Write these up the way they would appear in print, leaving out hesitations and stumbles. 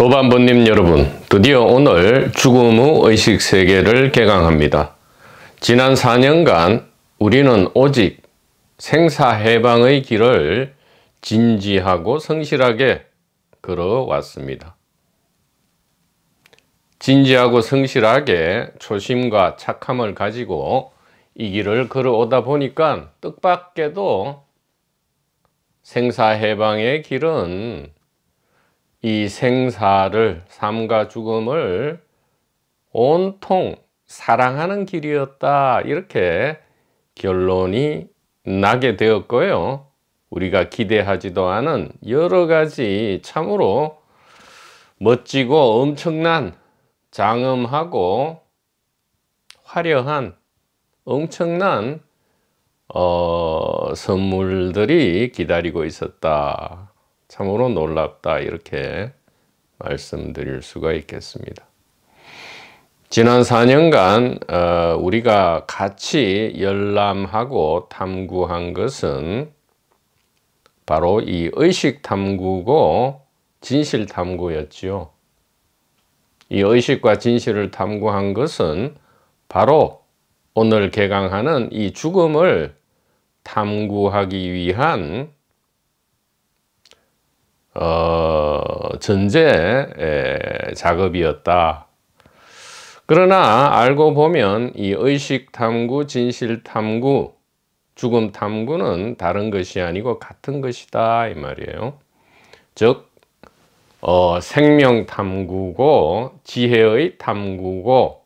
도반부님 여러분, 드디어 오늘 죽음 후 의식세계를 개강합니다. 지난 4년간 우리는 오직 생사해방의 길을 진지하고 성실하게 걸어왔습니다. 진지하고 성실하게 초심과 착함을 가지고 이 길을 걸어오다 보니까 뜻밖에도 생사해방의 길은 이 생사를, 삶과 죽음을 온통 사랑하는 길이었다, 이렇게 결론이 나게 되었고요. 우리가 기대하지도 않은 여러 가지 참으로 멋지고 엄청난, 장엄하고 화려한 엄청난 선물들이 기다리고 있었다. 참으로 놀랍다, 이렇게 말씀드릴 수가 있겠습니다. 지난 4년간 우리가 같이 열람하고 탐구한 것은 바로 이 의식탐구고 진실탐구였지요. 이 의식과 진실을 탐구한 것은 바로 오늘 개강하는 이 죽음을 탐구하기 위한 전제 작업이었다. 그러나 알고 보면 이 의식 탐구, 진실 탐구, 죽음 탐구는 다른 것이 아니고 같은 것이다, 이 말이에요. 즉 생명 탐구고 지혜의 탐구고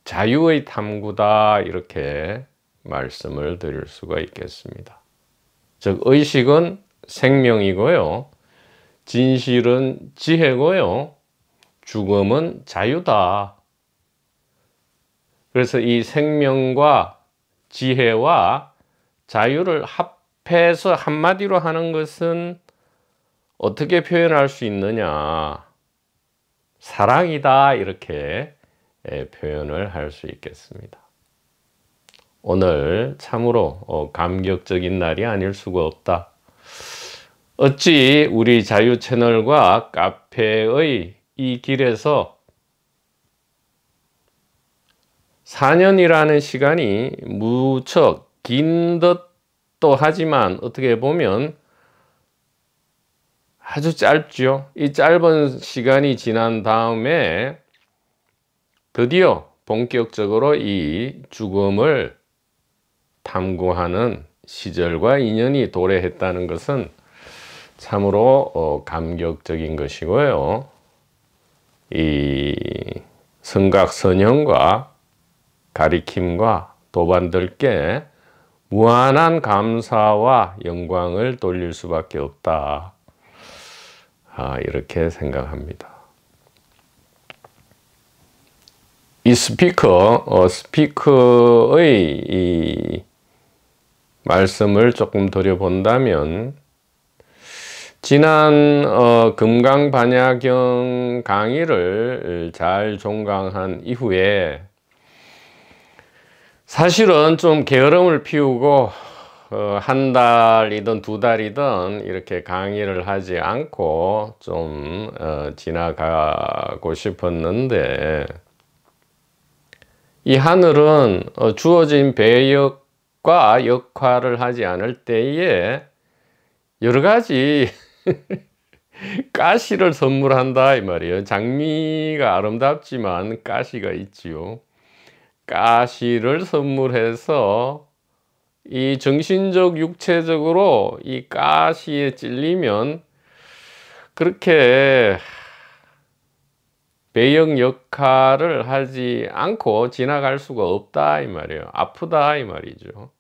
자유의 탐구다, 이렇게 말씀을 드릴 수가 있겠습니다. 즉 의식은 생명이고요, 진실은 지혜고요, 죽음은 자유다. 그래서 이 생명과 지혜와 자유를 합해서 한마디로 하는 것은 어떻게 표현할 수 있느냐? 사랑이다, 이렇게 표현을 할 수 있겠습니다. 오늘 참으로 감격적인 날이 아닐 수가 없다. 어찌 우리 자유 채널과 카페의 이 길에서 4년이라는 시간이 무척 긴 듯도 하지만 어떻게 보면 아주 짧죠. 이 짧은 시간이 지난 다음에 드디어 본격적으로 이 죽음을 탐구하는 시절과 인연이 도래했다는 것은 참으로 감격적인 것이고요. 이 성각선형과 가리킴과 도반들께 무한한 감사와 영광을 돌릴 수밖에 없다, 이렇게 생각합니다. 이 스피커의 이 말씀을 조금 드려본다면, 지난 금강반야경 강의를 잘 종강한 이후에 사실은 좀 게으름을 피우고 한 달이든 두 달이든 이렇게 강의를 하지 않고 좀 지나가고 싶었는데, 이 하늘은 주어진 배역과 역할을 하지 않을 때에 여러 가지 가시를 선물한다, 이 말이에요. 장미가 아름답지만 가시가 있지요. 가시를 선물해서 이 정신적, 육체적으로 이 가시에 찔리면 그렇게 배역 역할을 하지 않고 지나갈 수가 없다, 이 말이에요. 아프다, 이 말이죠.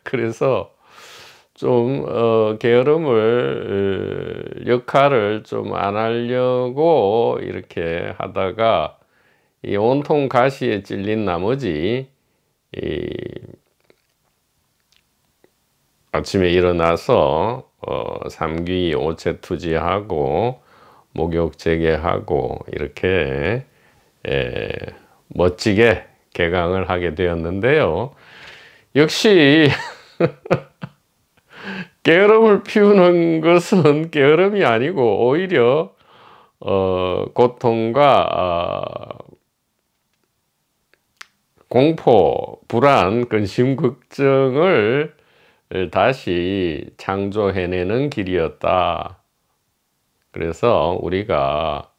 그래서 좀 게으름을 역할을 좀 안 하려고 이렇게 하다가 이 온통 가시에 찔린 나머지 아침에 일어나서 삼귀 오체투지하고 목욕재개하고 이렇게 멋지게 개강을 하게 되었는데요. 역시 게으름을 피우는 것은 게으름이 아니고 오히려 고통과 공포, 불안, 근심, 걱정을 다시 창조해내는 길이었다. 그래서 우리가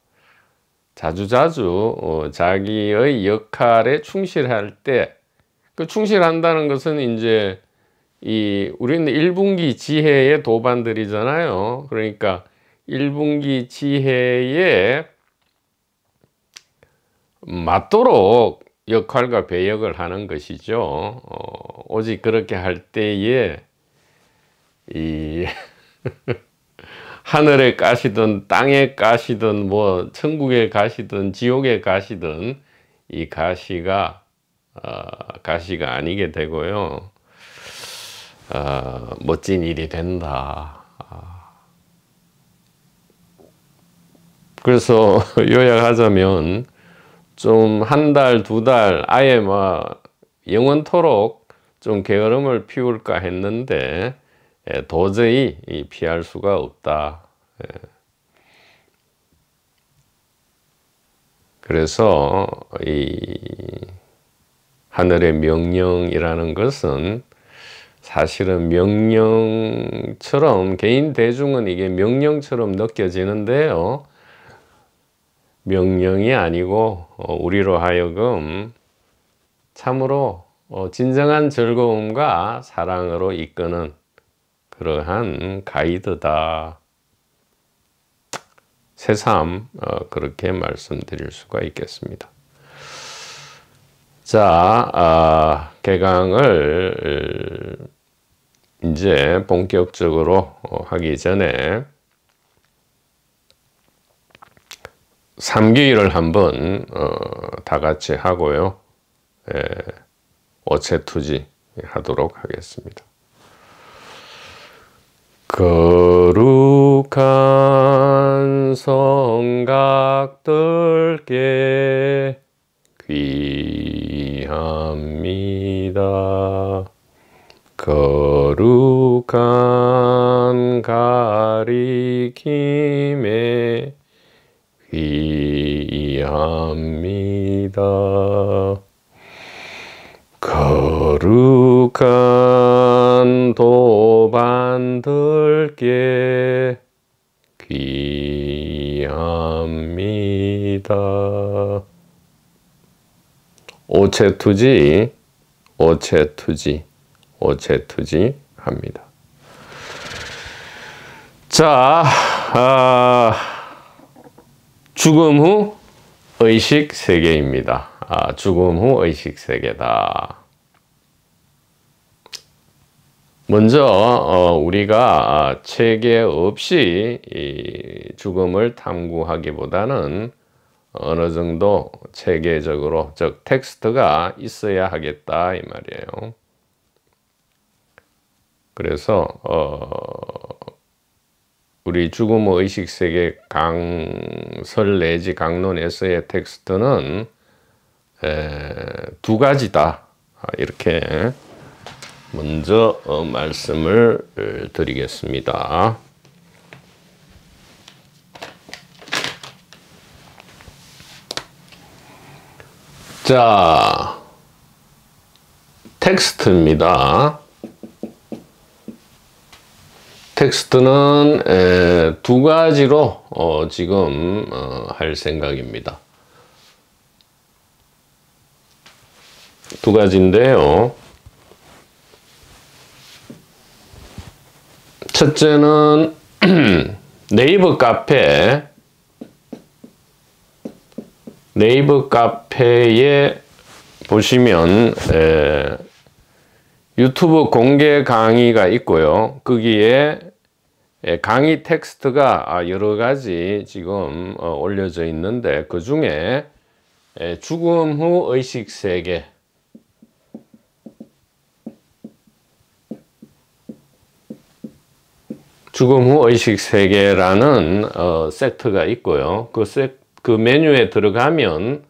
자주자주 자기의 역할에 충실할 때, 그 충실한다는 것은 이제 우리는 1분기 지혜의 도반들이잖아요. 그러니까 1분기 지혜에 맞도록 역할과 배역을 하는 것이죠. 오직 그렇게 할 때에 하늘에 가시든 땅에 가시든 뭐 천국에 가시든 지옥에 가시든 이 가시가 아니게 되고요. 멋진 일이 된다. 그래서 요약하자면 좀 한 달, 두 달 아예 뭐 영원토록 좀 게으름을 피울까 했는데 도저히 피할 수가 없다. 그래서 이 하늘의 명령이라는 것은 사실은 명령처럼, 개인 대중은 이게 명령처럼 느껴지는데요, 명령이 아니고 우리로 하여금 참으로 진정한 즐거움과 사랑으로 이끄는 그러한 가이드다. 새삼 그렇게 말씀드릴 수가 있겠습니다. 자, 개강을 이제 본격적으로 하기 전에 3기일을 한번 다 같이 하고요, 오체투지 하도록 하겠습니다. 거룩한 성각들께 귀합니다. 거룩한 가리킴에 귀합니다. 거룩한 도반들께 귀합니다. 오체투지 합니다. 자, 죽음 후 의식 세계입니다. 죽음 후 의식 세계다. 먼저 우리가 체계 없이 죽음을 탐구하기보다는 어느 정도 체계적으로, 즉 텍스트가 있어야 하겠다 이 말이에요. 그래서 우리 죽음 후 의식 세계 강설 내지 강론에서의 텍스트는 두 가지다. 이렇게 먼저 말씀을 드리겠습니다. 자, 텍스트입니다. 텍스트는 두 가지로 지금 할 생각입니다. 두 가지인데요. 첫째는 네이버 카페에 보시면 유튜브 공개 강의가 있고요. 거기에 강의 텍스트가 여러 가지 지금 올려져 있는데, 그 중에 죽음 후 의식 세계, 죽음 후 의식 세계라는 섹트가 있고요. 그 메뉴에 들어가면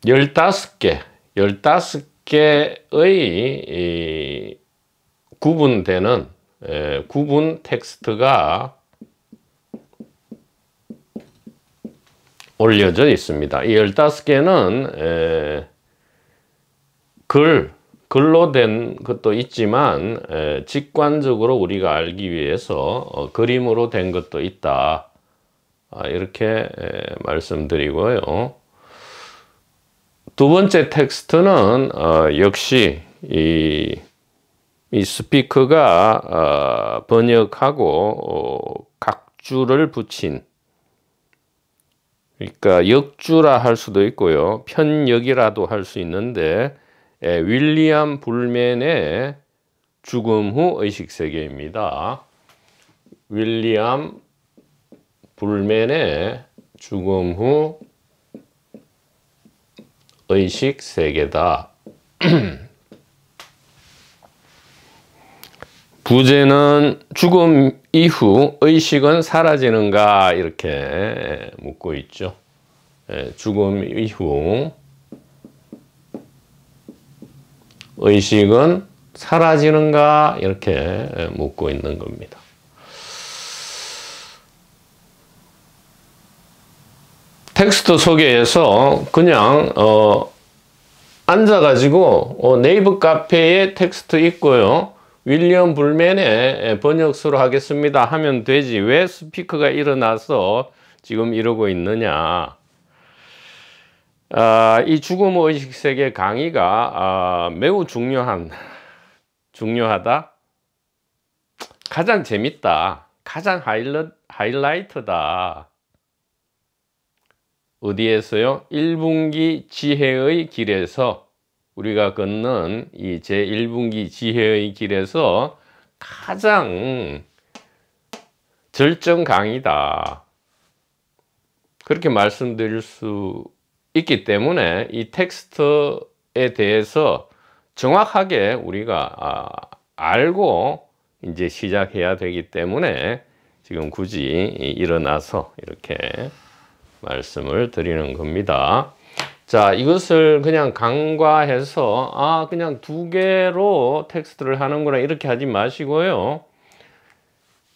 15개의 구분되는 구분 텍스트가 올려져 있습니다. 이 15개는 글로 된 것도 있지만 직관적으로 우리가 알기 위해서 그림으로 된 것도 있다. 이렇게 말씀드리고요. 두 번째 텍스트는 역시 이 스피커가 번역하고 각주를 붙인, 그러니까 역주라 할 수도 있고요, 편역이라도 할 수 있는데 윌리엄 불맨의 죽음 후 의식세계입니다. 윌리엄 불맨의 죽음 후 의식세계다. 부제는 죽음 이후 의식은 사라지는가 이렇게 묻고 있죠. 죽음 이후 의식은 사라지는가 이렇게 묻고 있는 겁니다. 텍스트 소개에서 그냥 앉아가지고 네이버 카페에 텍스트 있고요, 윌리엄 불맨의 번역서로 하겠습니다 하면 되지 왜 스피커가 일어나서 지금 이러고 있느냐. 이 죽음 의식세계 강의가 매우 중요하다, 가장 재밌다, 가장 하이라이트다. 어디에서요? 1분기 지혜의 길에서, 우리가 걷는 이 제1분기 지혜의 길에서 가장 절정 강의다. 그렇게 말씀드릴 수 있기 때문에 이 텍스트에 대해서 정확하게 우리가 알고 이제 시작해야 되기 때문에 지금 굳이 일어나서 이렇게 말씀을 드리는 겁니다. 자, 이것을 그냥 간과해서 그냥 2개로 텍스트를 하는구나 이렇게 하지 마시고요,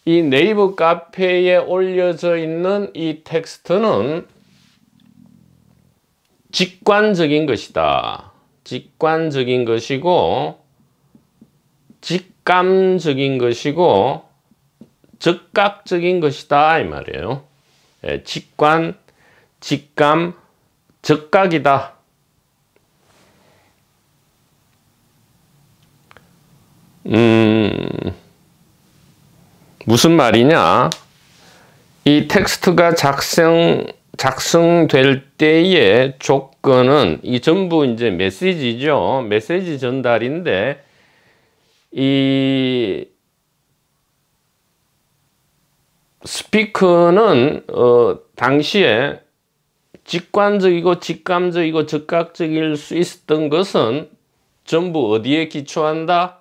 이 네이버 카페에 올려져 있는 이 텍스트는 직관적인 것이다. 직관적인 것이고 직감적인 것이고 적각적인 것이다 이 말이에요. 직관, 직감, 적각이다. 무슨 말이냐? 이 텍스트가 작성될 때의 조건은 이 전부 이제 메시지죠. 메시지 전달인데 이 스피커는 당시에 직관적이고 직감적이고 적각적일 수 있었던 것은 전부 어디에 기초한다?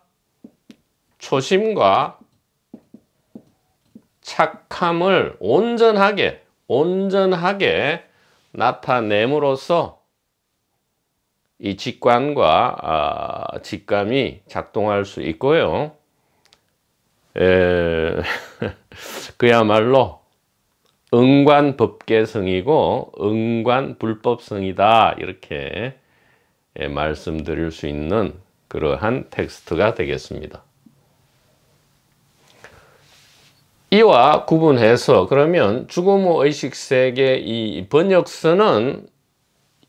초심과 착함을 온전하게 나타냄으로써 이 직관과 직감이 작동할 수 있고요. 그야말로 응관법계성이고 응관불법성이다 이렇게 말씀드릴 수 있는 그러한 텍스트가 되겠습니다. 이와 구분해서 그러면 죽음 후 의식세계 이 번역서는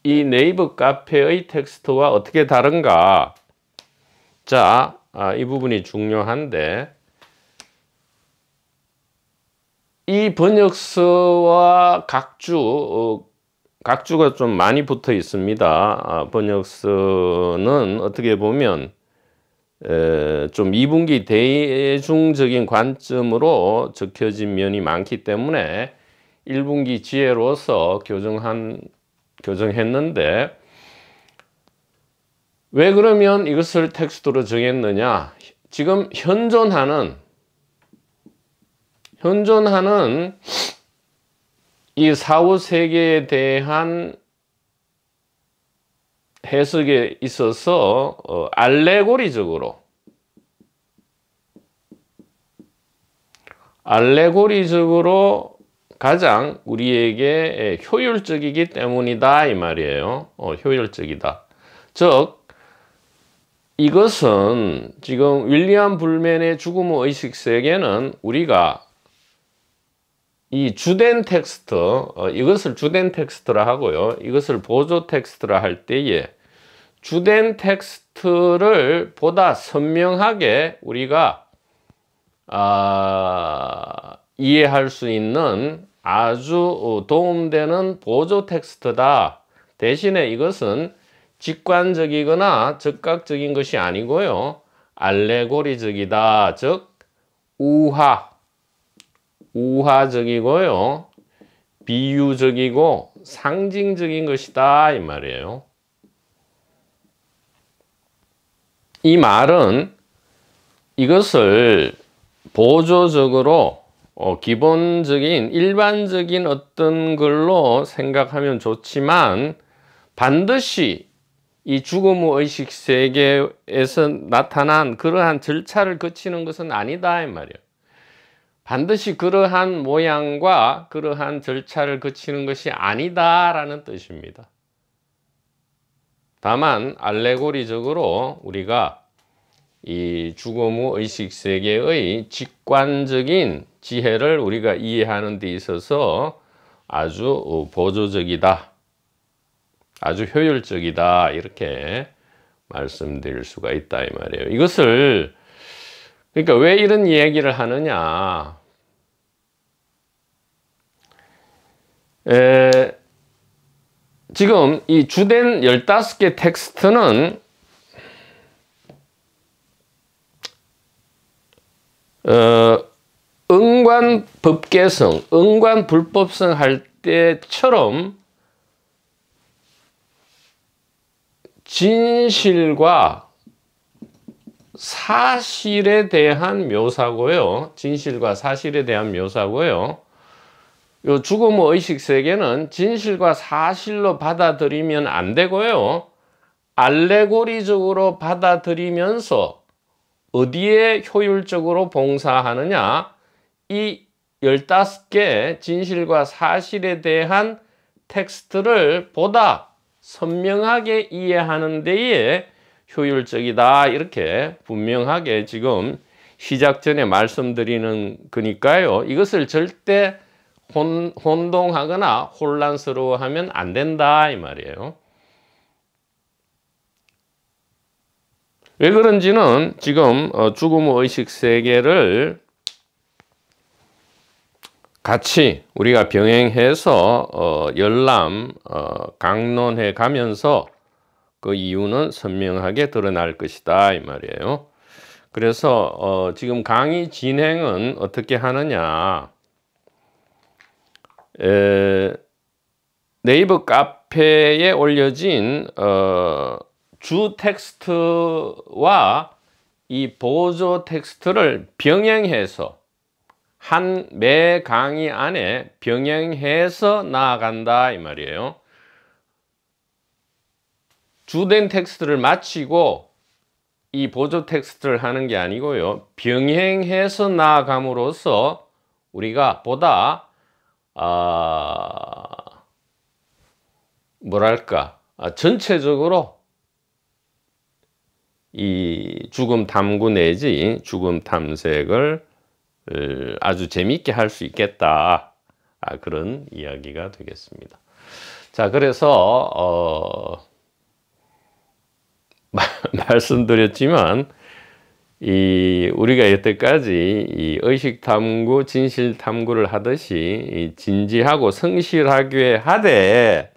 이 네이버 카페의 텍스트와 어떻게 다른가? 자, 이 부분이 중요한데 이 번역서와 각주가 좀 많이 붙어 있습니다. 번역서는 어떻게 보면 좀 2분기 대중적인 관점으로 적혀진 면이 많기 때문에 1분기 지혜로서 교정했는데 왜 그러면 이것을 텍스트로 정했느냐? 지금 현존하는 이 사후 세계에 대한 해석에 있어서 알레고리적으로 가장 우리에게 효율적이기 때문이다 이 말이에요. 효율적이다. 즉 이것은 지금 윌리엄 불맨의 죽음의 의식 세계는 우리가 이 주된 텍스트, 이것을 주된 텍스트라 하고요. 이것을 보조 텍스트라 할 때에 주된 텍스트를 보다 선명하게 우리가 이해할 수 있는 아주 도움되는 보조 텍스트다. 대신에 이것은 직관적이거나 즉각적인 것이 아니고요. 알레고리적이다. 즉 우화적이고요. 비유적이고 상징적인 것이다 이 말이에요. 이 말은 이것을 보조적으로 기본적인 일반적인 어떤 걸로 생각하면 좋지만 반드시 이 죽음의 의식 세계에서 나타난 그러한 절차를 거치는 것은 아니다 이 말이에요. 반드시 그러한 모양과 그러한 절차를 거치는 것이 아니다라는 뜻입니다. 다만 알레고리적으로 우리가 이 죽음의 의식 세계의 직관적인 지혜를 우리가 이해하는 데 있어서 아주 보조적이다, 아주 효율적이다 이렇게 말씀드릴 수가 있다 이 말이에요. 이것을 그러니까 왜 이런 이야기를 하느냐? 지금 이 주된 15개 텍스트는 응관 법계성, 응관 불법성 할 때처럼 진실과 사실에 대한 묘사고요. 진실과 사실에 대한 묘사고요. 요 죽음의 의식 세계는 진실과 사실로 받아들이면 안 되고요. 알레고리적으로 받아들이면서 어디에 효율적으로 봉사하느냐? 이 15개 진실과 사실에 대한 텍스트를 보다 선명하게 이해하는 데에 효율적이다 이렇게 분명하게 지금 시작 전에 말씀드리는 거니까요. 이것을 절대 혼동하거나 혼란스러워하면 안 된다 이 말이에요. 왜 그런지는 지금 죽음의 의식 세계를 같이 우리가 병행해서 열람 강론해 가면서 그 이유는 선명하게 드러날 것이다 이 말이에요. 그래서 지금 강의 진행은 어떻게 하느냐? 네이버 카페에 올려진 주 텍스트와 이 보조 텍스트를 병행해서 매 강의 안에 병행해서 나아간다 이 말이에요. 주된 텍스트를 마치고 이 보조 텍스트를 하는 게 아니고요. 병행해서 나아감으로써 우리가 보다 전체적으로 이 죽음 탐구 내지 죽음 탐색을 아주 재미있게 할 수 있겠다. 그런 이야기가 되겠습니다. 자, 그래서 말씀드렸지만 우리가 여태까지 이 의식 탐구, 진실 탐구를 하듯이 진지하고 성실하게 하되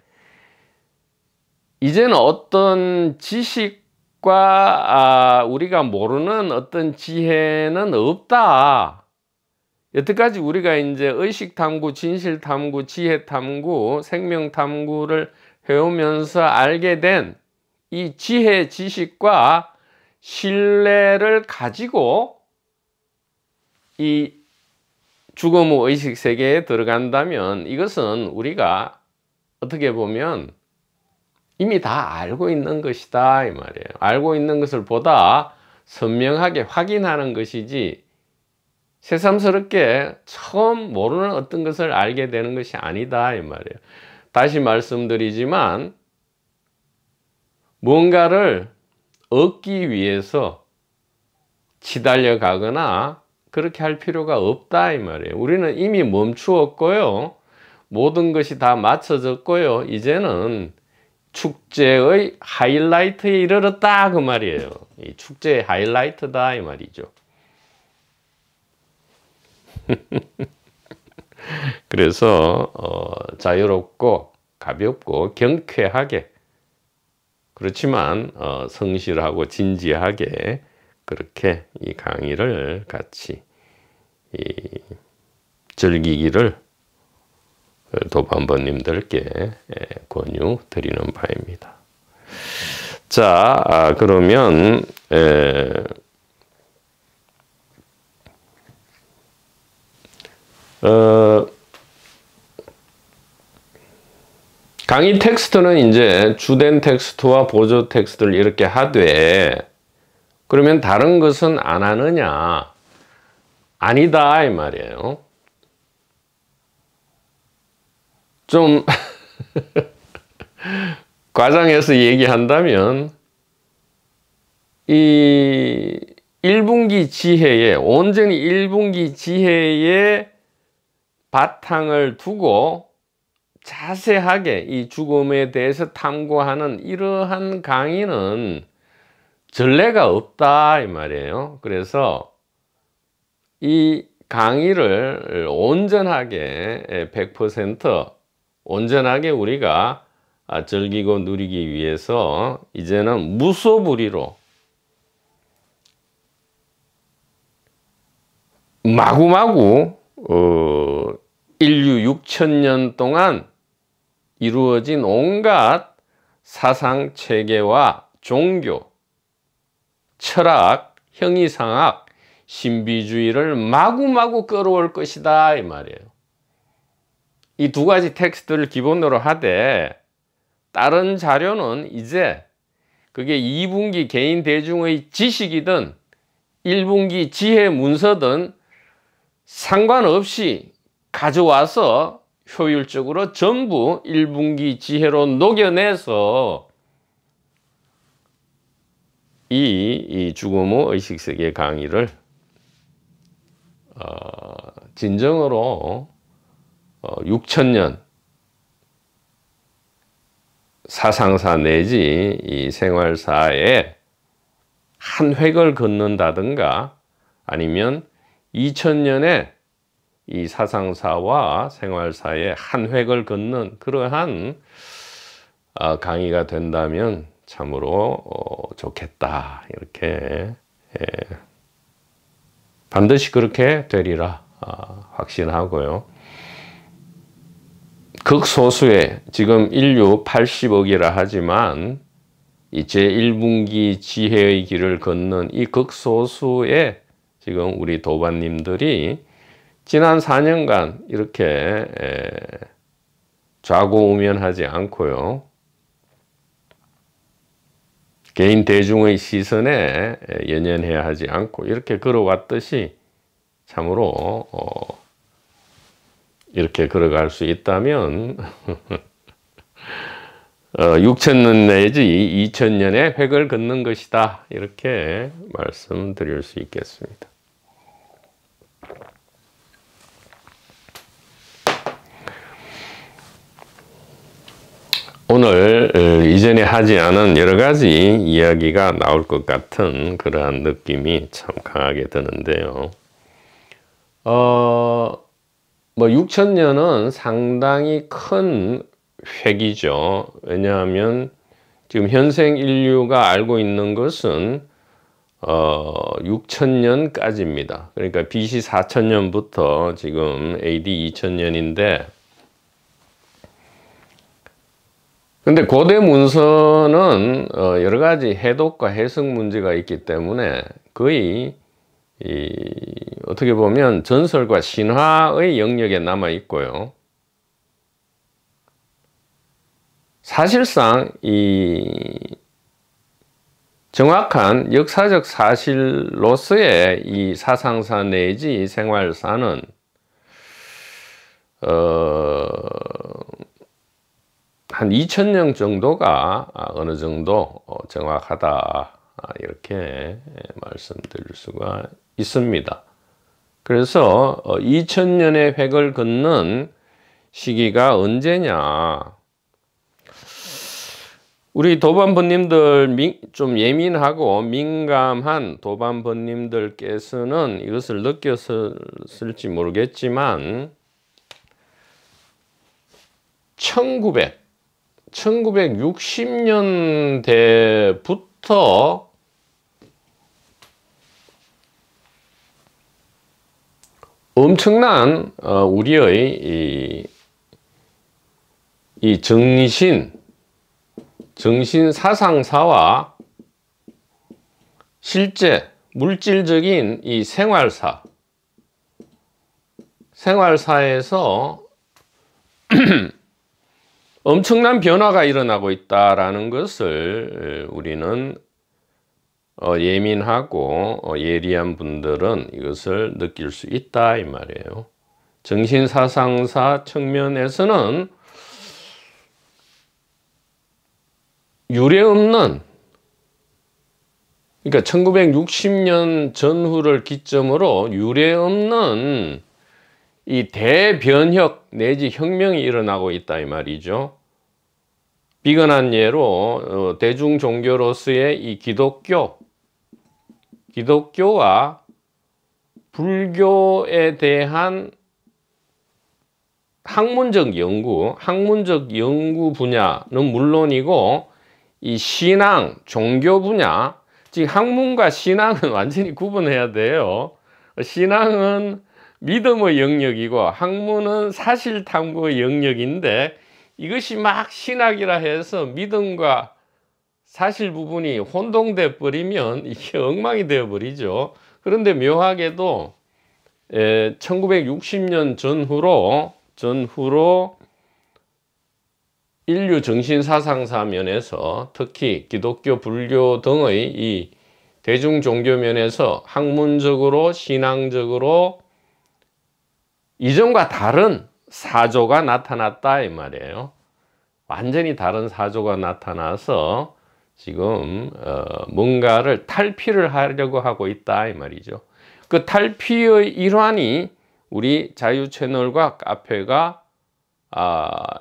이제는 어떤 지식과 우리가 모르는 어떤 지혜는 없다. 여태까지 우리가 이제 의식 탐구, 진실 탐구, 지혜 탐구, 생명 탐구를 해오면서 알게 된 이 지혜, 지식과 신뢰를 가지고 이 죽음의 의식 세계에 들어간다면 이것은 우리가 어떻게 보면 이미 다 알고 있는 것이다 이 말이에요. 알고 있는 것을 보다 선명하게 확인하는 것이지 새삼스럽게 처음 모르는 어떤 것을 알게 되는 것이 아니다 이 말이에요. 다시 말씀드리지만 뭔가를 얻기 위해서 치달려 가거나 그렇게 할 필요가 없다 이 말이에요. 우리는 이미 멈추었고요. 모든 것이 다 맞춰졌고요. 이제는 축제의 하이라이트에 이르렀다 그 말이에요. 이 축제의 하이라이트다 이 말이죠. 그래서 자유롭고 가볍고 경쾌하게, 그렇지만 성실하고 진지하게 그렇게 이 강의를 같이 즐기기를 도반번님들께 권유 드리는 바입니다. 자, 그러면 강의 텍스트는 이제 주된 텍스트와 보조 텍스트를 이렇게 하되, 그러면 다른 것은 안 하느냐? 아니다 이 말이에요. 좀 과장해서 얘기한다면 이 1분기 지혜에, 온전히 1분기 지혜에 바탕을 두고 자세하게 이 죽음에 대해서 탐구하는 이러한 강의는 전례가 없다 이 말이에요. 그래서 이 강의를 온전하게 100% 온전하게 우리가 즐기고 누리기 위해서 이제는 무소불위로 마구마구 인류 6천년 동안 이루어진 온갖 사상 체계와 종교, 철학, 형이상학, 신비주의를 마구마구 끌어올 것이다 이 말이에요. 이 두 가지 텍스트를 기본으로 하되 다른 자료는 이제 그게 2분기 개인 대중의 지식이든 1분기 지혜 문서든 상관없이 가져와서 효율적으로 전부 1분기 지혜로 녹여내서 이 죽음 후 의식세계 강의를 진정으로 6천년 사상사 내지 이 생활사에 한 획을 긋는다든가 아니면 2000년에 이 사상사와 생활사에 한 획을 긋는 그러한 강의가 된다면 참으로 좋겠다. 이렇게 반드시 그렇게 되리라 확신하고요. 극소수의 지금 인류 80억이라 하지만 이 제1분기 지혜의 길을 걷는 이 극소수의 지금 우리 도반님들이 지난 4년간 이렇게 좌고우면하지 않고요. 개인 대중의 시선에 연연해야 하지 않고 이렇게 걸어왔듯이 참으로 이렇게 걸어갈 수 있다면 6천년 내지 2000년의 획을 긋는 것이다. 이렇게 말씀드릴 수 있겠습니다. 오늘 이전에 하지 않은 여러 가지 이야기가 나올 것 같은 그러한 느낌이 참 강하게 드는데요. 뭐 6천년은 상당히 큰 획이죠. 왜냐하면 지금 현생 인류가 알고 있는 것은 6천년까지입니다. 그러니까 BC 4천년부터 지금 AD 2000년인데, 근데 고대 문서는 여러 가지 해독과 해석 문제가 있기 때문에 거의 어떻게 보면 전설과 신화의 영역에 남아 있고요. 사실상 이 정확한 역사적 사실로서의 이 사상사 내지 생활사는 한 2000년 정도가 어느 정도 정확하다, 이렇게 말씀드릴 수가 있습니다. 그래서 2000년의 획을 긋는 시기가 언제냐, 우리 도반부님들, 좀 예민하고 민감한 도반부님들께서는 이것을 느꼈을지 모르겠지만 1960년대부터 엄청난 우리의 이 정신 사상사와 실제 물질적인 이 생활사에서 엄청난 변화가 일어나고 있다라는 것을 우리는 예민하고 예리한 분들은 이것을 느낄 수 있다, 이 말이에요. 정신사상사 측면에서는 유례없는, 그러니까 1960년 전후를 기점으로 유례없는 이 대변혁 내지 혁명이 일어나고 있다, 이 말이죠. 비근한 예로 대중 종교로서의 이 기독교와 불교에 대한 학문적 연구 분야는 물론이고 이 신앙, 종교 분야, 즉 학문과 신앙은 완전히 구분해야 돼요. 신앙은 믿음의 영역이고 학문은 사실 탐구의 영역인데, 이것이 막 신학이라 해서 믿음과 사실 부분이 혼동돼 버리면 이게 엉망이 되어 버리죠. 그런데 묘하게도 1960년 전후로 인류 정신사상사 면에서 특히 기독교, 불교 등의 이 대중종교 면에서 학문적으로 신앙적으로 이전과 다른 사조가 나타났다, 이 말이에요. 완전히 다른 사조가 나타나서 지금 뭔가를 탈피를 하려고 하고 있다, 이 말이죠. 그 탈피의 일환이 우리 자유채널과 카페가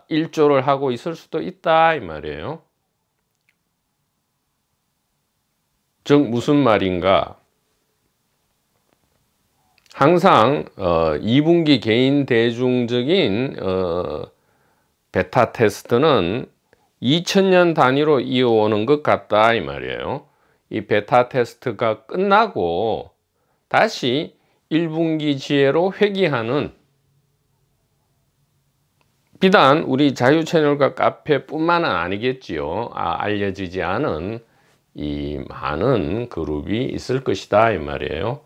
일조를 하고 있을 수도 있다, 이 말이에요. 즉 무슨 말인가, 항상 2분기 개인 대중적인 베타 테스트는 2000년 단위로 이어오는 것 같다, 이 말이에요. 이 베타 테스트가 끝나고 다시 1분기 지혜로 회귀하는, 비단 우리 자유 채널과 카페뿐만은 아니겠지요. 알려지지 않은 이 많은 그룹이 있을 것이다, 이 말이에요.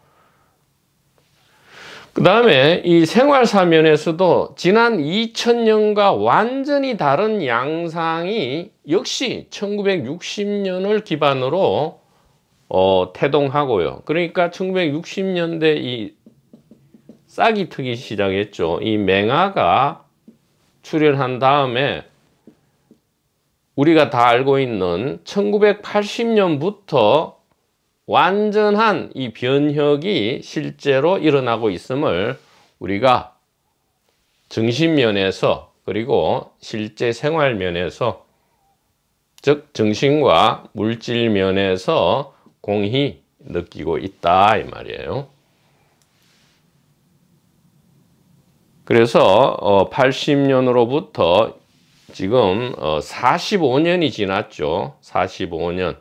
그 다음에 이 생활사 면에서도 지난 2000년과 완전히 다른 양상이 역시 1960년을 기반으로 태동하고요. 그러니까 1960년대 이 싹이 트기 시작했죠. 이 맹아가 출현한 다음에 우리가 다 알고 있는 1980년부터 완전한 이 변혁이 실제로 일어나고 있음을 우리가 정신면에서 그리고 실제 생활면에서, 즉 정신과 물질면에서 공히 느끼고 있다, 이 말이에요. 그래서 80년으로부터 지금 45년이 지났죠. 45년.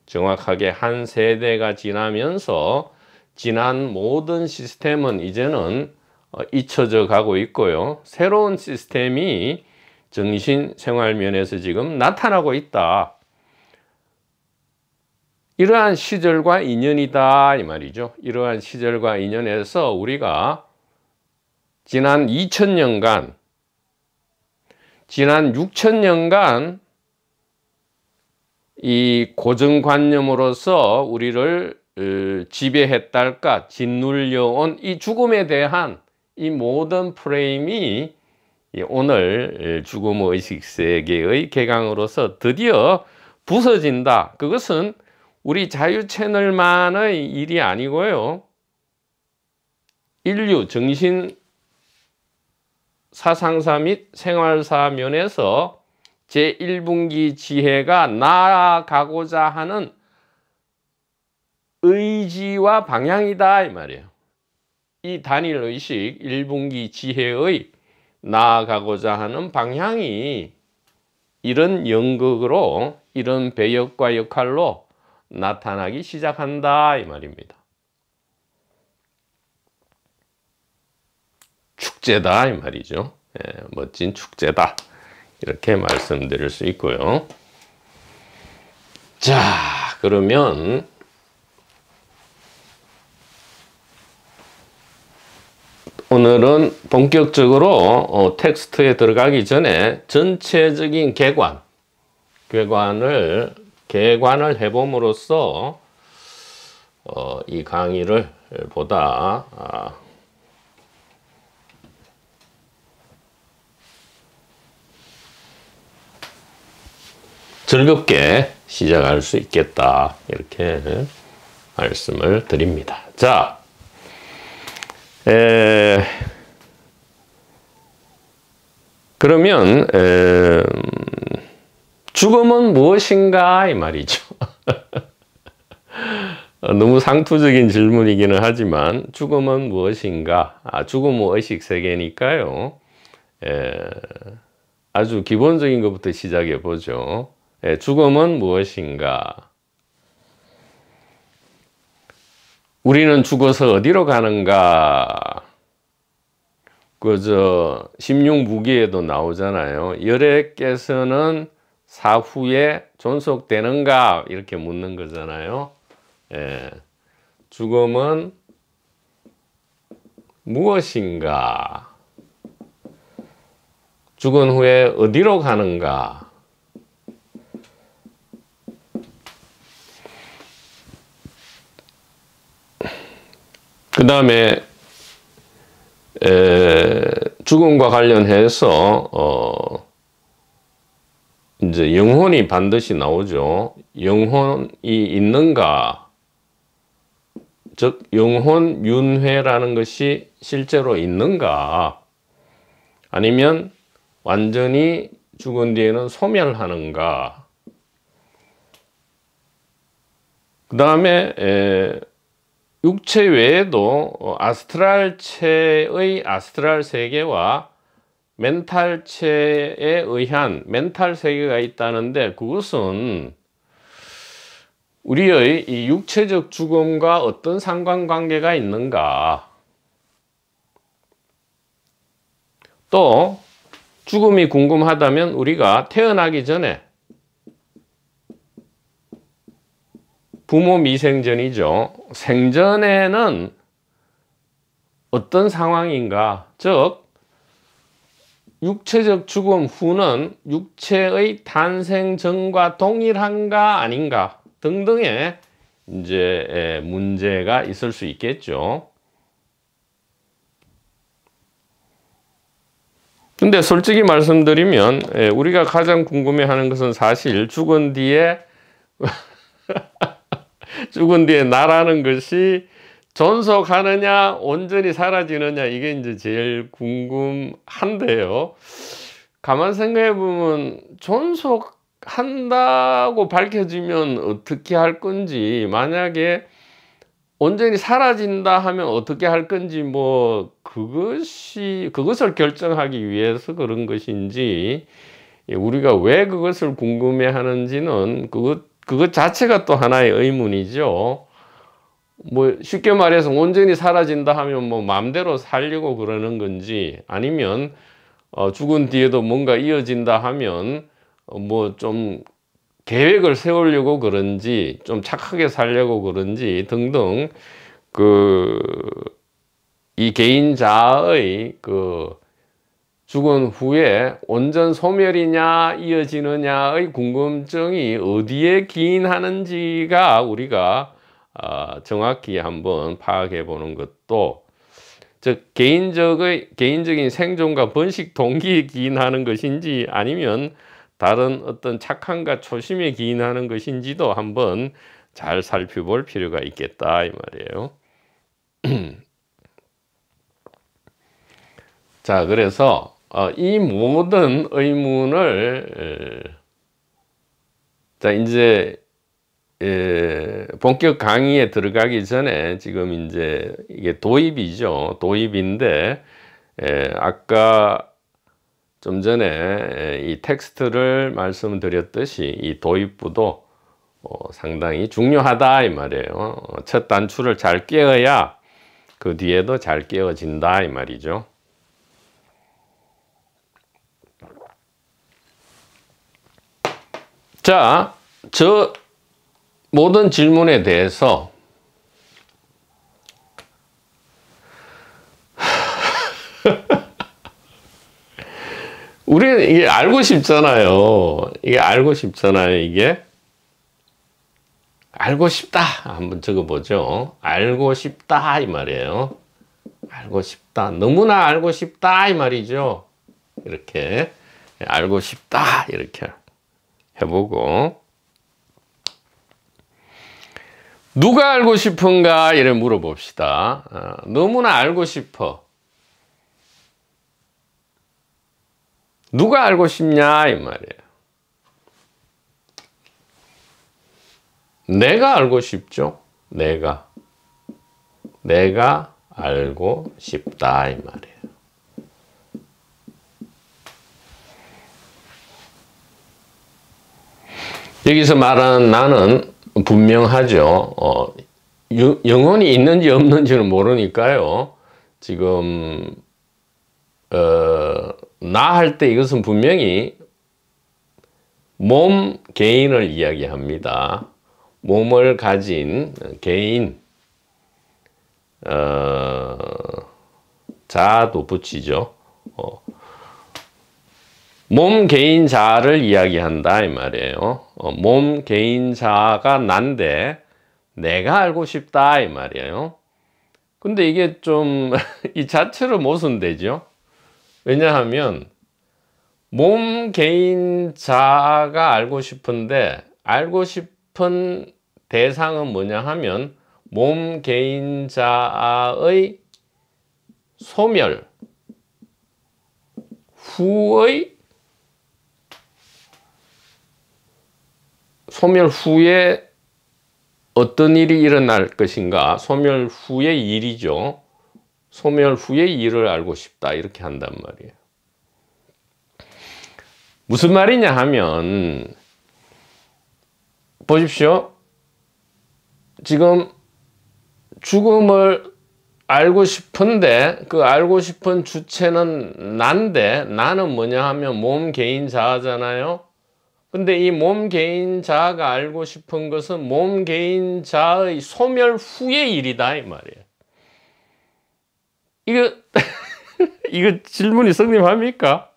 정확하게 한 세대가 지나면서 지난 모든 시스템은 이제는 잊혀져 가고 있고요. 새로운 시스템이 정신 생활 면에서 지금 나타나고 있다. 이러한 시절과 인연이다, 이 말이죠. 이러한 시절과 인연에서 우리가 지난 2000년간, 지난 6000년간 이 고정관념으로서 우리를 지배했달까 짓눌려온 이 죽음에 대한 이 모든 프레임이 오늘 죽음의 의식세계의 개강으로서 드디어 부서진다. 그것은 우리 자유 채널만의 일이 아니고요. 인류 정신 사상사 및 생활사 면에서 제1분기 지혜가 나아가고자 하는 의지와 방향이다 이 말이에요. 이 단일의식 1분기 지혜의 나아가고자 하는 방향이 이런 연극으로 이런 배역과 역할로 나타나기 시작한다 이 말입니다. 축제다 이 말이죠. 멋진 축제다 이렇게 말씀드릴 수 있고요. 자, 그러면 오늘은 본격적으로 텍스트에 들어가기 전에 전체적인 개관을 해봄으로써 이 강의를 보다 즐겁게 시작할 수 있겠다 이렇게 말씀을 드립니다. 자, 그러면 죽음은 무엇인가 이 말이죠. 너무 상투적인 질문이기는 하지만 죽음은 무엇인가? 죽음은 의식세계니까요. 아주 기본적인 것부터 시작해 보죠. 죽음은 무엇인가? 우리는 죽어서 어디로 가는가? 그저 16무기에도 나오잖아요. 열애께서는 사후에 존속되는가? 이렇게 묻는 거잖아요. 죽음은 무엇인가? 죽은 후에 어디로 가는가? 그 다음에 죽음과 관련해서 이제 영혼이 반드시 나오죠. 영혼이 있는가? 즉 영혼 윤회라는 것이 실제로 있는가? 아니면 완전히 죽은 뒤에는 소멸하는가? 그 다음에 육체 외에도 아스트랄체의 아스트랄 세계와 멘탈체에 의한 멘탈 세계가 있다는데 그것은 우리의 이 육체적 죽음과 어떤 상관관계가 있는가? 또 죽음이 궁금하다면 우리가 태어나기 전에 부모 미생전이죠. 생전에는 어떤 상황인가? 즉 육체적 죽음 후는 육체의 탄생 전과 동일한가 아닌가 등등의 이제 문제가 있을 수 있겠죠. 근데 솔직히 말씀드리면 우리가 가장 궁금해하는 것은 사실 죽은 뒤에 나라는 것이 존속하느냐 온전히 사라지느냐 이게 이제 제일 궁금한데요. 가만 생각해 보면 존속한다고 밝혀지면 어떻게 할 건지, 만약에 온전히 사라진다 하면 어떻게 할 건지, 뭐 그것을 결정하기 위해서 그런 것인지, 우리가 왜 그것을 궁금해 하는지는 그것 자체가 또 하나의 의문이죠. 뭐 쉽게 말해서 온전히 사라진다 하면 뭐 마음대로 살려고 그러는 건지, 아니면 죽은 뒤에도 뭔가 이어진다 하면 뭐 좀 계획을 세우려고 그런지, 좀 착하게 살려고 그런지 등등, 이 개인 자아의 죽은 후에 온전 소멸이냐 이어지느냐의 궁금증이 어디에 기인하는지가 우리가 정확히 한번 파악해 보는 것도, 즉 개인적인 생존과 번식 동기에 기인하는 것인지 아니면 다른 어떤 착함과 초심에 기인하는 것인지도 한번 잘 살펴볼 필요가 있겠다 이 말이에요. 자, 그래서 이 모든 의문을 자 이제 본격 강의에 들어가기 전에 지금 이제 이게 도입이죠. 도입인데 아까 좀 전에 이 텍스트를 말씀드렸듯이 이 도입부도 상당히 중요하다 이 말이에요. 첫 단추를 잘 깨어야 그 뒤에도 잘 깨어진다 이 말이죠. 자, 저 모든 질문에 대해서 우리는 이게 알고 싶잖아요. 이게 알고 싶잖아요. 이게 알고 싶다 한번 적어보죠. 알고 싶다 이 말이에요. 알고 싶다, 너무나 알고 싶다 이 말이죠. 이렇게 알고 싶다 이렇게 해보고, 누가 알고 싶은가 이래 물어봅시다. 너무나 알고 싶어. 누가 알고 싶냐 이 말이에요. 내가 알고 싶죠. 내가 알고 싶다 이 말이에요. 여기서 말하는 나는 분명하죠. 영혼이 있는지 없는지는 모르니까요. 지금 나 할 때 이것은 분명히 몸 개인을 이야기합니다. 몸을 가진 개인, 자도 붙이죠. 몸 개인 자를 이야기한다 이 말이에요. 몸 개인 자가 난데 내가 알고 싶다 이 말이에요. 근데 이게 좀 이 자체로 모순되죠. 왜냐하면 몸 개인 자가 알고 싶은데 알고 싶은 대상은 뭐냐 하면 몸 개인 자의 소멸 후에 어떤 일이 일어날 것인가, 소멸 후의 일이죠. 소멸 후의 일을 알고 싶다 이렇게 한단 말이에요. 무슨 말이냐 하면 보십시오. 지금 죽음을 알고 싶은데 그 알고 싶은 주체는 난데, 나는 뭐냐 하면 몸 개인 자아잖아요. 근데 이 몸 개인 자아가 알고 싶은 것은 몸 개인 자아의 소멸 후의 일이다 이 말이에요. 이거 질문이 성립합니까?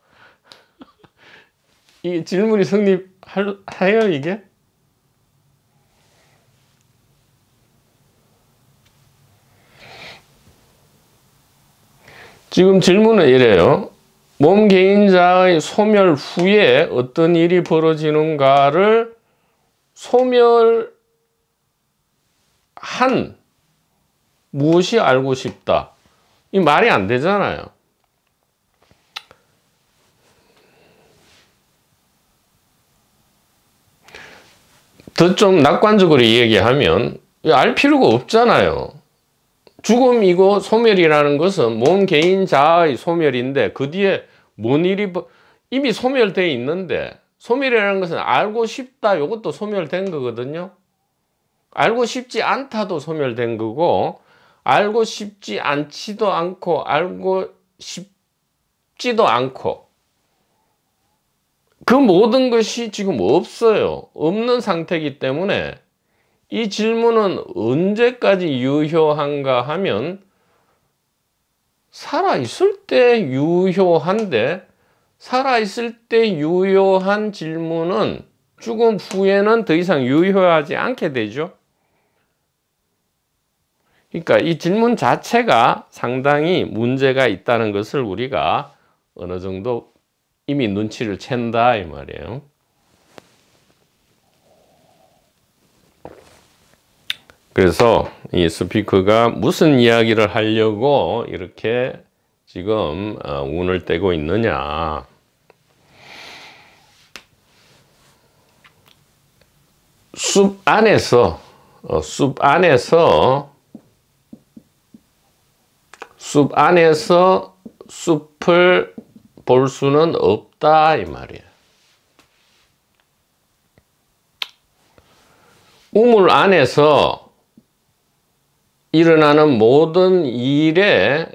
이 질문이 성립해요 이게? 지금 질문은 이래요. 몸 개인자의 소멸 후에 어떤 일이 벌어지는가를 소멸한 무엇이 알고 싶다. 이 말이 안 되잖아요. 더 좀 낙관적으로 얘기하면 알 필요가 없잖아요. 죽음이고 소멸이라는 것은 몸 개인 자아의 소멸인데 그 뒤에 뭔 일이 이미 소멸되어 있는데, 소멸이라는 것은 알고 싶다 이것도 소멸된 거거든요. 알고 싶지 않다도 소멸된 거고, 알고 싶지 않지도 않고 알고 싶지도 않고, 그 모든 것이 지금 없어요. 없는 상태이기 때문에 이 질문은 언제까지 유효한가 하면 살아있을 때 유효한데, 살아있을 때 유효한 질문은 죽음 후에는 더 이상 유효하지 않게 되죠. 그러니까 이 질문 자체가 상당히 문제가 있다는 것을 우리가 어느 정도 이미 눈치를 챈다 이 말이에요. 그래서 이 스피커가 무슨 이야기를 하려고 이렇게 지금 운을 떼고 있느냐. 숲 안에서 숲을 볼 수는 없다 이 말이에요. 우물 안에서 일어나는 모든 일의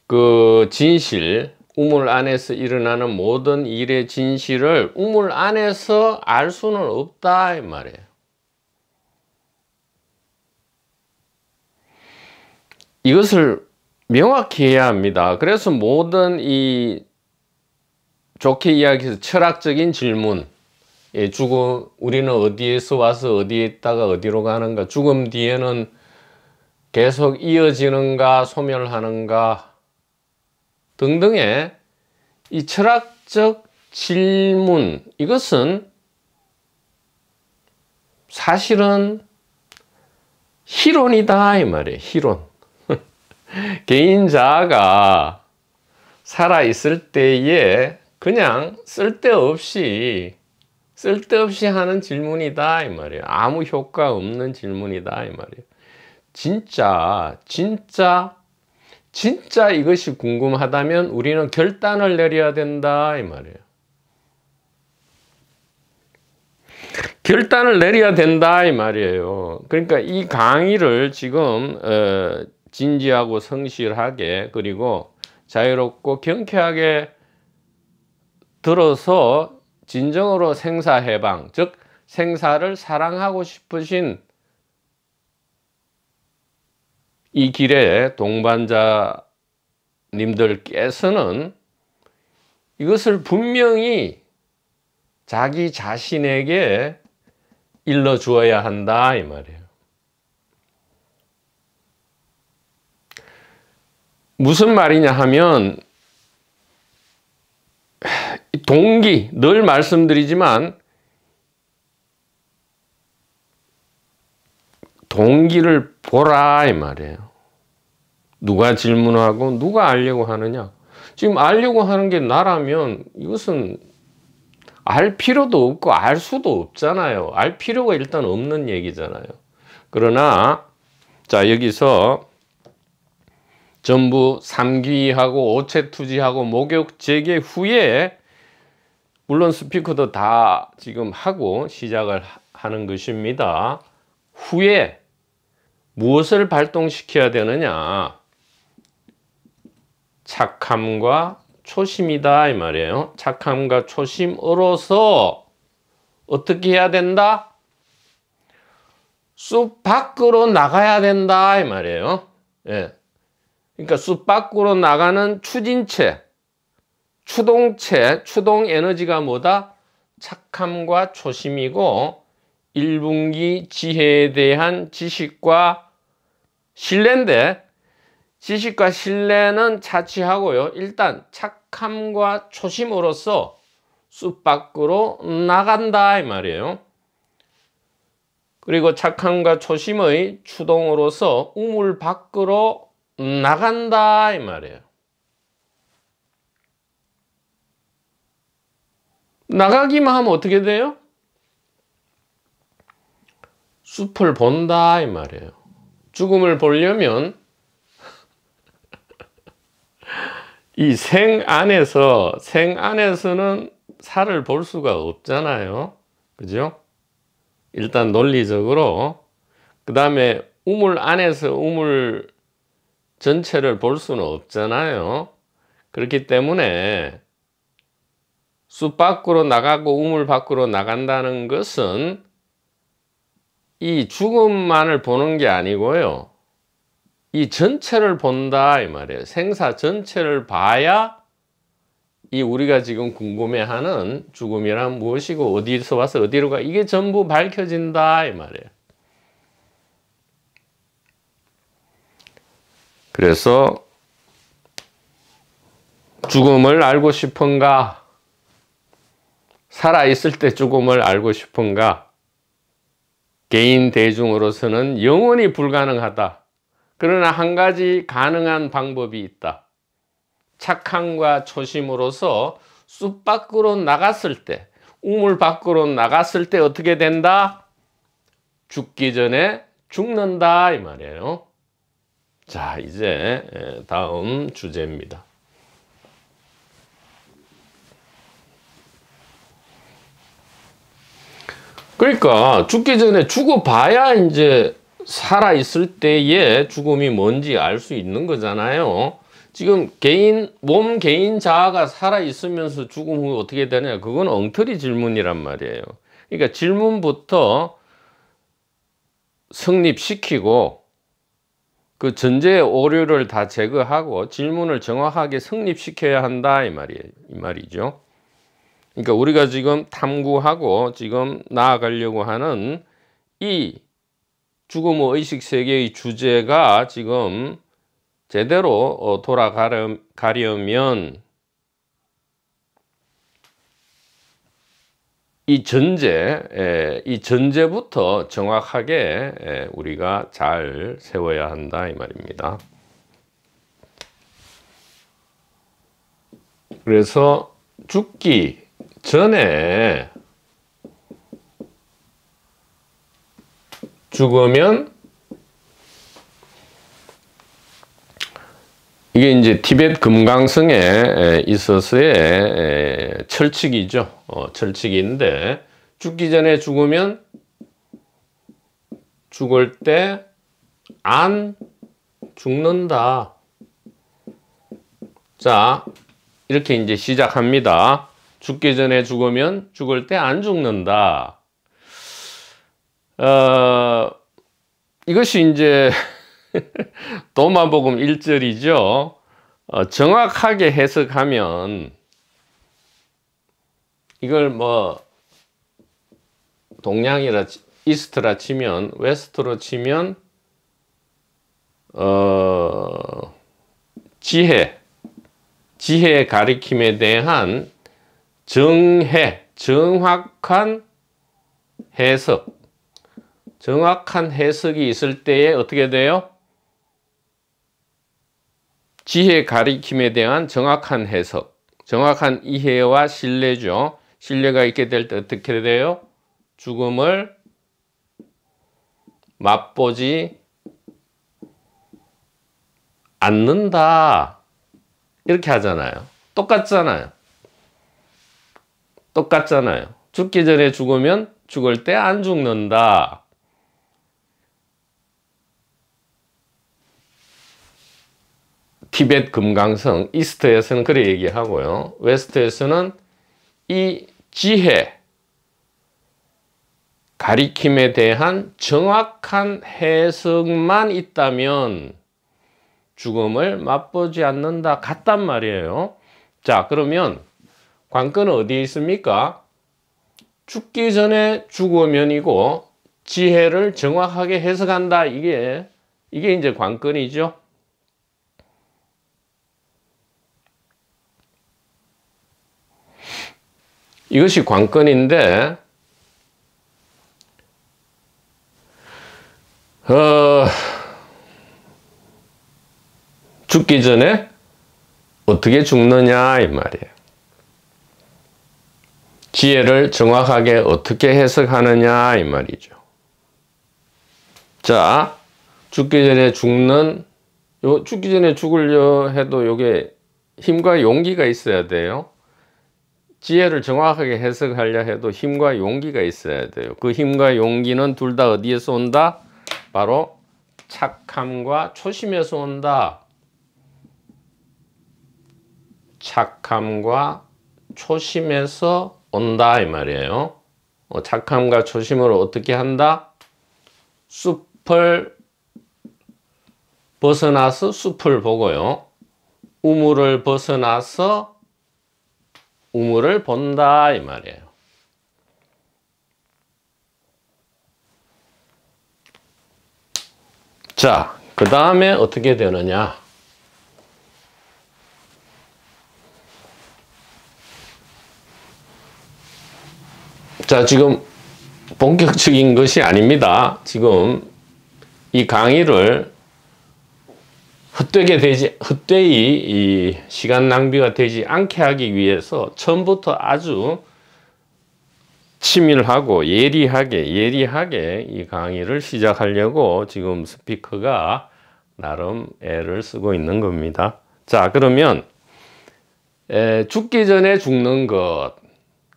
그 진실, 우물 안에서 일어나는 모든 일의 진실을 우물 안에서 알 수는 없다 이 말이에요. 이것을 명확히 해야 합니다. 그래서 모든 이 좋게 이야기해서 철학적인 질문, 죽음, 우리는 어디에서 와서 어디에 있다가 어디로 가는가, 죽음 뒤에는 계속 이어지는가 소멸하는가 등등의 이 철학적 질문, 이것은 사실은 희론이다 이 말이에요. 희론. 개인 자아가 살아있을 때에 그냥 쓸데없이 하는 질문이다 이 말이에요. 아무 효과 없는 질문이다 이 말이에요. 진짜 이것이 궁금하다면 우리는 결단을 내려야 된다 이 말이에요. 결단을 내려야 된다 이 말이에요. 그러니까 이 강의를 지금 진지하고 성실하게 그리고 자유롭고 경쾌하게 들어서 진정으로 생사해방, 즉 생사를 사랑하고 싶으신 이 길의 동반자님들께서는 이것을 분명히 자기 자신에게 일러주어야 한다 이 말이에요. 무슨 말이냐 하면 동기, 늘 말씀드리지만 동기를 보라 이 말이에요. 누가 질문하고 누가 알려고 하느냐. 지금 알려고 하는 게 나라면 이것은 알 필요도 없고 알 수도 없잖아요. 알 필요가 일단 없는 얘기잖아요. 그러나 자 여기서 전부 삼귀하고 오체투지하고 목욕재개 후에 물론 스피커도 다 지금 하고 시작을 하는 것입니다. 후에 무엇을 발동시켜야 되느냐? 착함과 초심이다 이 말이에요. 착함과 초심으로서 어떻게 해야 된다? 숲 밖으로 나가야 된다 이 말이에요. 예. 그러니까 숲 밖으로 나가는 추진체, 추동체, 추동 에너지가 뭐다? 착함과 초심이고 1분기 지혜에 대한 지식과 신뢰인데 지식과 신뢰는 차치하고요. 일단 착함과 초심으로서 숲 밖으로 나간다 이 말이에요. 그리고 착함과 초심의 추동으로서 우물 밖으로 나간다 이 말이에요. 나가기만 하면 어떻게 돼요? 숲을 본다 이 말이에요. 죽음을 보려면 이 생 안에서는 살을 볼 수가 없잖아요. 그죠? 일단 논리적으로. 그 다음에 우물 안에서 우물 전체를 볼 수는 없잖아요. 그렇기 때문에 숲 밖으로 나가고 우물 밖으로 나간다는 것은 이 죽음만을 보는 게 아니고요. 이 전체를 본다 이 말이에요. 생사 전체를 봐야 이 우리가 지금 궁금해하는 죽음이란 무엇이고 어디서 와서 어디로 가 이게 전부 밝혀진다 이 말이에요. 그래서 죽음을 알고 싶은가? 살아있을 때 죽음을 알고 싶은가? 개인 대중으로서는 영원히 불가능하다. 그러나 한 가지 가능한 방법이 있다. 착함과 초심으로서 숲 밖으로 나갔을 때, 우물 밖으로 나갔을 때 어떻게 된다? 죽기 전에 죽는다 이 말이에요. 자, 이제 다음 주제입니다. 그러니까 죽기 전에 죽어봐야 이제 살아있을 때의 죽음이 뭔지 알 수 있는 거잖아요. 지금 몸 개인 자아가 살아있으면서 죽음 후에 어떻게 되냐? 그건 엉터리 질문이란 말이에요. 그러니까 질문부터 성립시키고 그 전제의 오류를 다 제거하고 질문을 정확하게 성립시켜야 한다 이 말이죠. 그러니까 우리가 지금 탐구하고 지금 나아가려고 하는 이 죽음 후 의식 세계의 주제가 지금 제대로 돌아가려면 이 전제부터 정확하게 우리가 잘 세워야 한다 이 말입니다. 그래서 죽기 전에 죽으면 이게 이제 티베트 금강성에 있어서의 철칙이죠. 철칙인데 죽기 전에 죽으면 죽을 때 안 죽는다. 자, 이렇게 이제 시작합니다. 죽기 전에 죽으면 죽을 때 안 죽는다. 이것이 이제 도마복음 1절이죠. 정확하게 해석하면 이걸 뭐 동양이라 이스트라 치면 웨스트로 치면 지혜의 가리킴에 대한 정확한 해석이 있을 때에 어떻게 돼요? 지혜의 가리킴에 대한 정확한 해석, 정확한 이해와 신뢰죠. 신뢰가 있게 될 때 어떻게 돼요? 죽음을 맛보지 않는다. 이렇게 하잖아요. 똑같잖아요. 죽기 전에 죽으면 죽을 때 안 죽는다. 티베트 금강성 이스트에서는 그래 얘기하고요. 웨스트에서는 이 지혜 가리킴에 대한 정확한 해석만 있다면 죽음을 맛보지 않는다 같단 말이에요. 자, 그러면 관건은 어디에 있습니까? 죽기 전에 죽으면이고 지혜를 정확하게 해석한다. 이게 이제 관건이죠. 이것이 관건인데 죽기 전에 어떻게 죽느냐 이 말이에요. 지혜를 정확하게 어떻게 해석하느냐 이 말이죠. 자, 죽기 전에 죽으려 해도 요게 힘과 용기가 있어야 돼요. 지혜를 정확하게 해석하려 해도 힘과 용기가 있어야 돼요. 그 힘과 용기는 둘 다 어디에서 온다? 바로 착함과 초심에서 온다. 착함과 초심에서 온다 이 말이에요. 착함과 초심으로 어떻게 한다? 숲을 벗어나서 숲을 보고요. 우물을 벗어나서 우물을 본다 이 말이에요. 자, 그 다음에 어떻게 되느냐? 자, 지금 본격적인 것이 아닙니다. 지금 이 강의를 헛되이 이 시간 낭비가 되지 않게 하기 위해서 처음부터 아주 치밀하고 예리하게 이 강의를 시작하려고 지금 스피커가 나름 애를 쓰고 있는 겁니다. 자, 그러면 죽기 전에 죽는 것,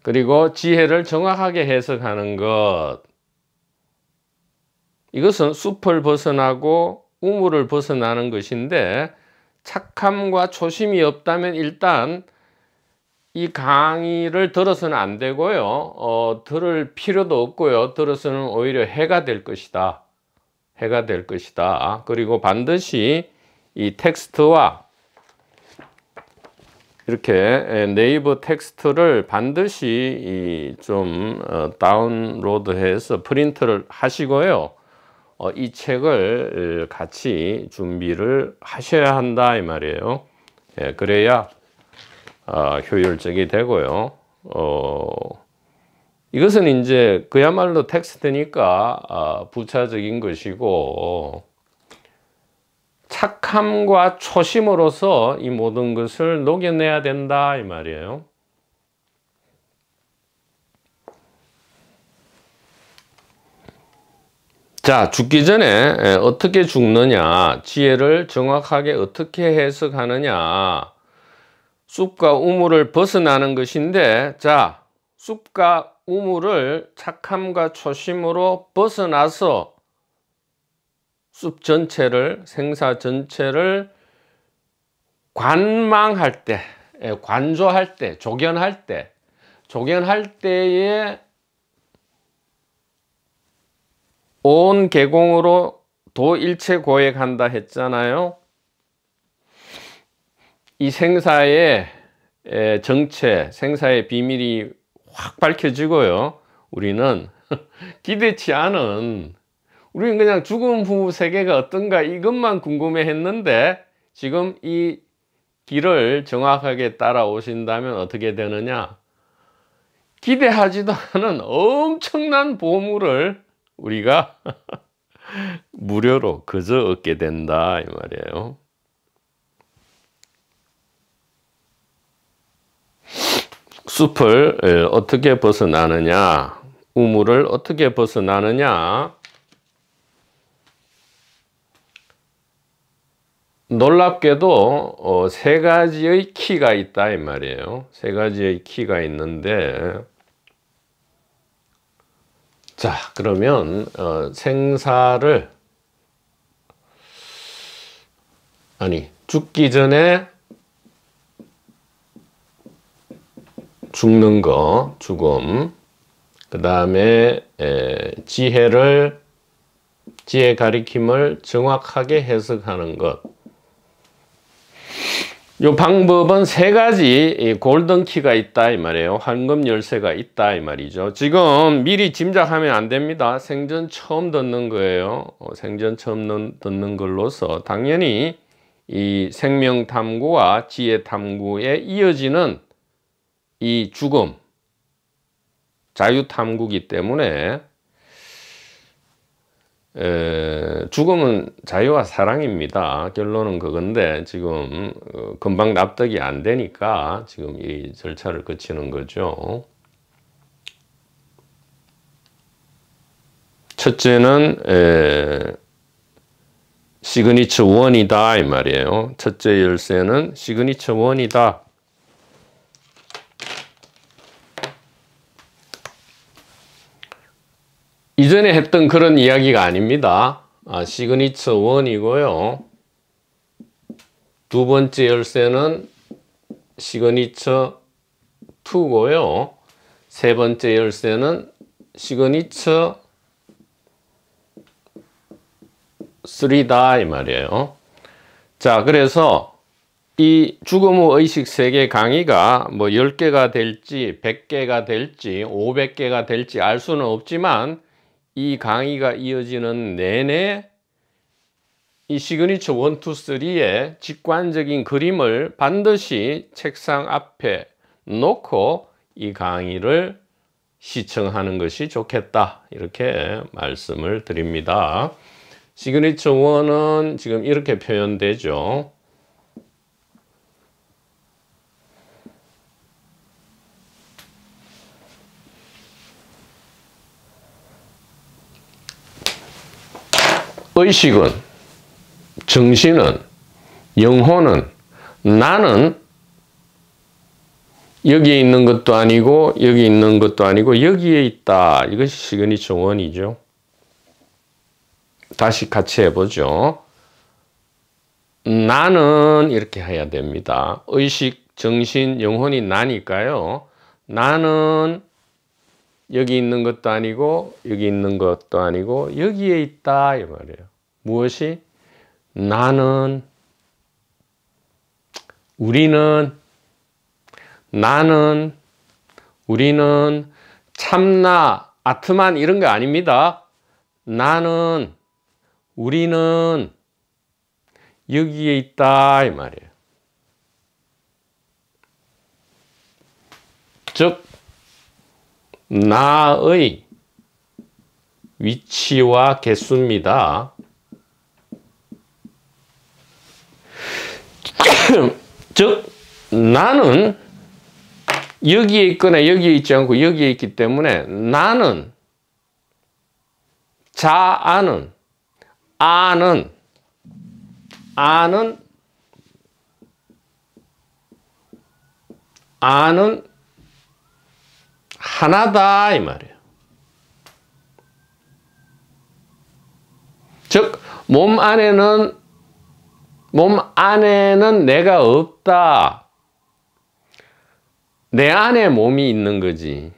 그리고 지혜를 정확하게 해석하는 것, 이것은 숲을 벗어나고 우물을 벗어나는 것인데, 착함과 초심이 없다면 일단 이 강의를 들어서는 안 되고요. 들을 필요도 없고요. 들어서는 오히려 해가 될 것이다. 해가 될 것이다. 그리고 반드시 이 텍스트와 이렇게 네이버 텍스트를 반드시 좀 다운로드해서 프린트를 하시고요. 이 책을 같이 준비를 하셔야 한다 이 말이에요. 예, 그래야 효율적이 되고요. 이것은 이제 그야말로 텍스트니까 부차적인 것이고, 착함과 초심으로서 이 모든 것을 녹여내야 된다 이 말이에요. 자, 죽기 전에 어떻게 죽느냐, 지혜를 정확하게 어떻게 해석하느냐, 숲과 우물을 벗어나는 것인데, 자, 숲과 우물을 착함과 초심으로 벗어나서 숲 전체를, 생사 전체를 관망할 때, 관조할 때, 조견할 때에 온 계공으로 도일체 고액한다 했잖아요. 이 생사의 정체, 생사의 비밀이 확 밝혀지고요. 우리는 기대치 않은, 우리는 그냥 죽음 후 세계가 어떤가 이것만 궁금해 했는데, 지금 이 길을 정확하게 따라오신다면 어떻게 되느냐? 기대하지도 않은 엄청난 보물을 우리가 무료로 그저 얻게 된다 이 말이에요. 숲을 어떻게 벗어나느냐, 우물을 어떻게 벗어나느냐. 놀랍게도 세 가지의 키가 있다 이 말이에요. 세 가지의 키가 있는데, 자, 그러면 생사를, 죽기 전에 죽는 거, 죽음, 그 다음에 지혜 가리킴을 정확하게 해석하는 것. 이 방법은 세 가지 골든키가 있다 이 말이에요. 황금 열쇠가 있다 이 말이죠. 지금 미리 짐작하면 안 됩니다. 생전 처음 듣는 거예요. 생전 처음 듣는 걸로서 당연히 이 생명 탐구와 지혜 탐구에 이어지는 이 죽음, 자유 탐구이기 때문에 죽음은 자유와 사랑입니다. 결론은 그건데 지금 금방 납득이 안 되니까 지금 이 절차를 거치는 거죠. 첫째는 시그니처 1이다 이 말이에요. 첫째 열쇠는 시그니처 1이다. 이전에 했던 그런 이야기가 아닙니다. 시그니처 1이고요. 두 번째 열쇠는 시그니처 2고요. 세 번째 열쇠는 시그니처 3다 이 말이에요. 자, 그래서 이 죽음 후 의식 세계 강의가 뭐 10개가 될지 100개가 될지 500개가 될지 알 수는 없지만 이 강의가 이어지는 내내 이 시그니처 1, 2, 3의 직관적인 그림을 반드시 책상 앞에 놓고 이 강의를 시청하는 것이 좋겠다, 이렇게 말씀을 드립니다. 시그니처 1은 지금 이렇게 표현되죠. 의식은, 정신은, 영혼은, 나는 여기에 있는 것도 아니고 여기 있는 것도 아니고 여기에 있다. 이것이 시그니처 1이죠. 다시 같이 해보죠. 나는 이렇게 해야 됩니다. 의식, 정신, 영혼이 나니까요. 나는 여기 있는 것도 아니고 여기 있는 것도 아니고 여기에 있다, 이 말이에요. 무엇이? 나는, 우리는, 나는, 우리는, 참나, 아트만 이런 거 아닙니다. 나는, 우리는 여기에 있다, 이 말이에요. 즉 나의 위치와 개수입니다. 즉 나는 여기에 있거나 여기에 있지 않고 여기에 있기 때문에 나는, 자아는, 아는 하나다, 이 말이에요. 즉 몸 안에는 내가 없다. 내 안에 몸이 있는 거지.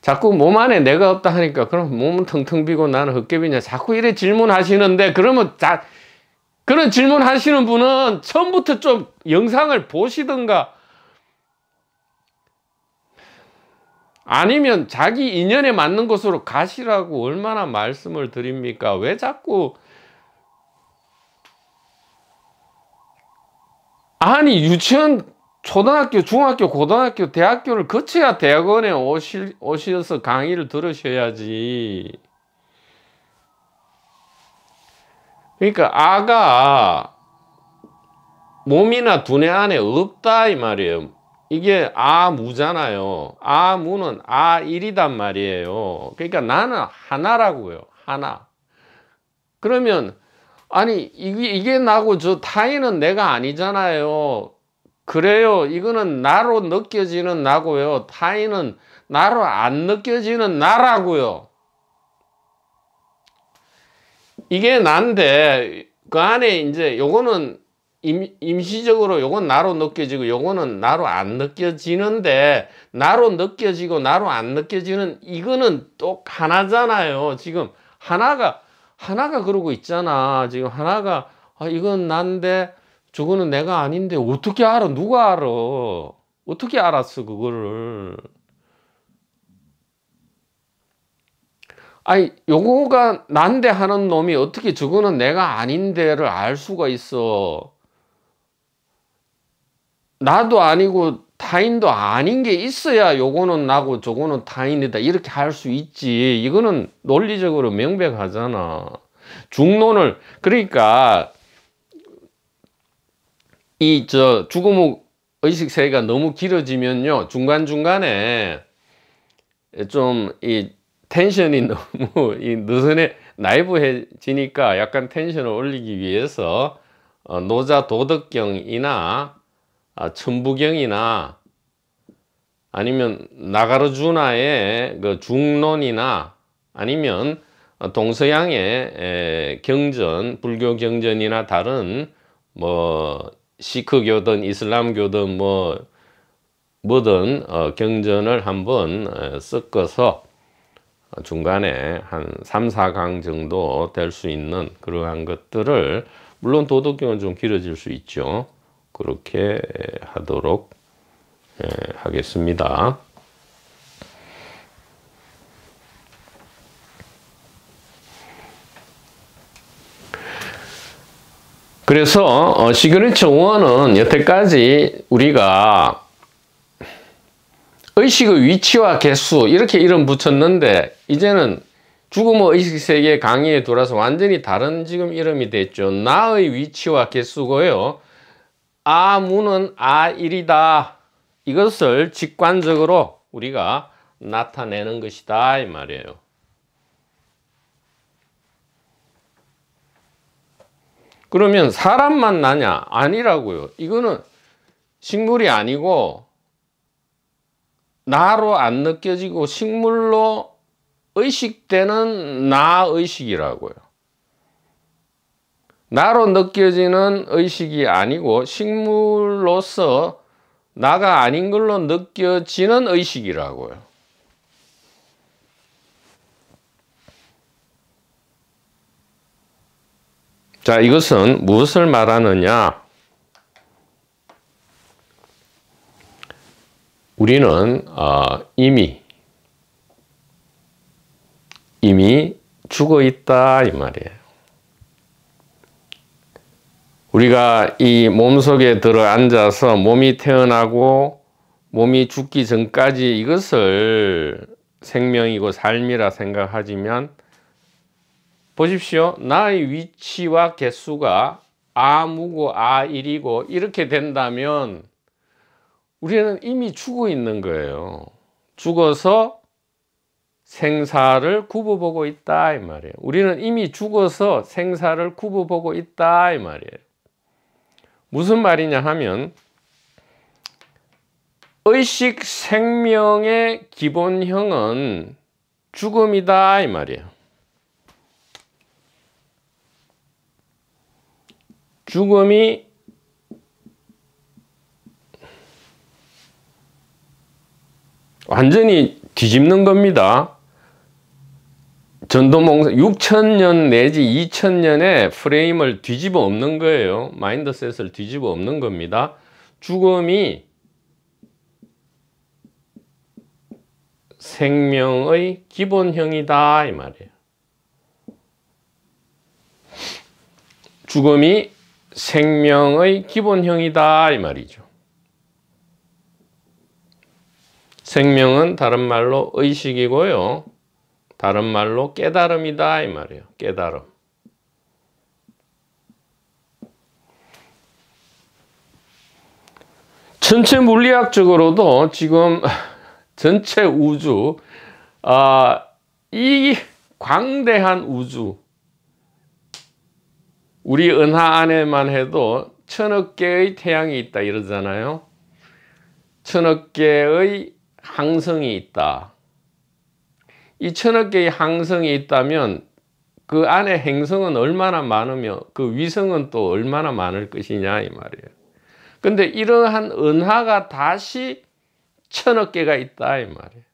자꾸 몸 안에 내가 없다 하니까 그럼 몸은 텅텅 비고 나는 헛개비냐, 자꾸 이래 질문하시는데, 그러면 그런 질문하시는 분은 처음부터 좀 영상을 보시든가 아니면 자기 인연에 맞는 곳으로 가시라고 얼마나 말씀을 드립니까? 왜 자꾸, 아니 유치원, 초등학교, 중학교, 고등학교, 대학교를 거쳐야 대학원에 오셔서 강의를 들으셔야지. 그러니까 아가 몸이나 두뇌 안에 없다, 이 말이에요. 이게 아무잖아요. 아무는 아일이단 말이에요. 그러니까 나는 하나라고요. 하나. 그러면 아니 이게 나고 저 타인은 내가 아니잖아요. 그래요. 이거는 나로 느껴지는 나고요. 타인은 나로 안 느껴지는 나라고요. 이게 난데 그 안에 이제 요거는 임시적으로 요건 나로 느껴지고 요거는 나로 안 느껴지는데, 나로 느껴지고 나로 안 느껴지는 이거는 또 하나잖아요. 지금 하나가 그러고 있잖아. 지금 하나가 이건 난데 저거는 내가 아닌데 어떻게 알아? 누가 알아? 어떻게 알았어 그거를? 아니 요거가 난데 하는 놈이 어떻게 저거는 내가 아닌데를 알 수가 있어? 나도 아니고 타인도 아닌 게 있어야 요거는 나고 저거는 타인이다 이렇게 할 수 있지. 이거는 논리적으로 명백하잖아. 중론을, 그러니까 이 죽음 후 의식 세계가 너무 길어지면요, 중간중간에 좀 이 텐션이 너무 느슨해, 나이브해지니까 약간 텐션을 올리기 위해서 노자 도덕경이나 천부경이나 아니면 나가르주나의 그 중론이나 아니면 동서양의 경전, 불교 경전이나 다른 뭐 시크교든 이슬람교든 뭐든 경전을 한번 섞어서 중간에 한 3, 4강 정도 될 수 있는 그러한 것들을 물론 도덕경은 좀 길어질 수 있죠. 그렇게 하도록 하겠습니다. 그래서 시그니처 1은 여태까지 우리가 의식의 위치와 개수 이렇게 이름 붙였는데, 이제는 죽음의 의식세계 강의에 들어와서 완전히 다른 지금 이름이 됐죠. 나의 위치와 개수고요. 아무는 아일이다. 이것을 직관적으로 우리가 나타내는 것이다 이 말이에요. 그러면 사람만 나냐? 아니라고요. 이거는 식물이 아니고 나로 안 느껴지고 식물로 의식되는 나의식이라고요. 나로 느껴지는 의식이 아니고 식물로서 나가 아닌 걸로 느껴지는 의식이라고요. 자, 이것은 무엇을 말하느냐? 우리는 이미 죽어 있다 이 말이에요. 우리가 이 몸속에 들어 앉아서 몸이 태어나고 몸이 죽기 전까지 이것을 생명이고 삶이라 생각하지만, 보십시오. 나의 위치와 개수가 아무고 아일이고 이렇게 된다면 우리는 이미 죽어 있는 거예요. 죽어서 생사를 굽어보고 있다 이 말이에요. 우리는 이미 죽어서 생사를 굽어보고 있다 이 말이에요. 무슨 말이냐 하면, 의식 생명의 기본형은 죽음이다 이 말이에요. 죽음이 완전히 뒤집는 겁니다. 전도몽사 6000년 내지 2000년의 프레임을 뒤집어 엎는 거예요. 마인드셋을 뒤집어 엎는 겁니다. 죽음이 생명의 기본형이다 이 말이에요. 죽음이 생명의 기본형이다 이 말이죠. 생명은 다른 말로 의식이고요. 다른 말로 깨달음이다 이 말이에요. 깨달음. 전체 물리학적으로도 지금 전체 우주, 이 광대한 우주, 우리 은하 안에만 해도 1000억 개의 태양이 있다 이러잖아요. 1000억 개의 항성이 있다. 이 1000억 개의 항성이 있다면 그 안에 행성은 얼마나 많으며 그 위성은 또 얼마나 많을 것이냐 이 말이에요. 근데 이러한 은하가 다시 1000억 개가 있다 이 말이에요.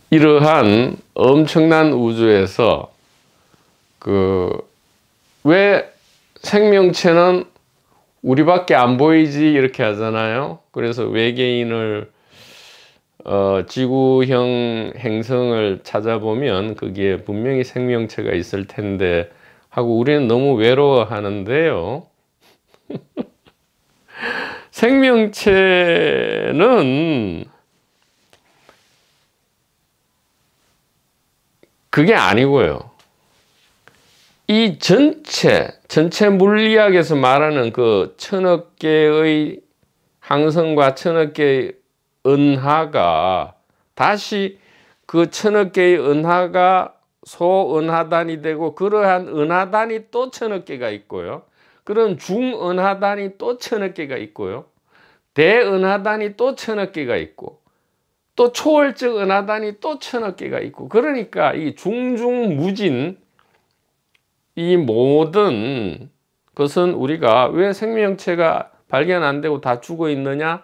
이러한 엄청난 우주에서 왜 생명체는 우리밖에 안 보이지 이렇게 하잖아요. 그래서 외계인을 지구형 행성을 찾아보면 거기에 분명히 생명체가 있을 텐데 하고 우리는 너무 외로워하는데요. 생명체는 그게 아니고요. 이 전체 물리학에서 말하는 그 1000억 개의 항성과 1000억 개의 은하가 다시 그 1000억 개의 은하가 소은하단이 되고, 그러한 은하단이 또 1000억 개가 있고요. 그런 중은하단이 또 1000억 개가 있고요. 대은하단이 또 1000억 개가 있고, 또 초월적 은하단이 또 1000억 개가 있고, 그러니까 이 중중무진 이 모든 것은 우리가 왜 생명체가 발견 안 되고 다 죽어 있느냐?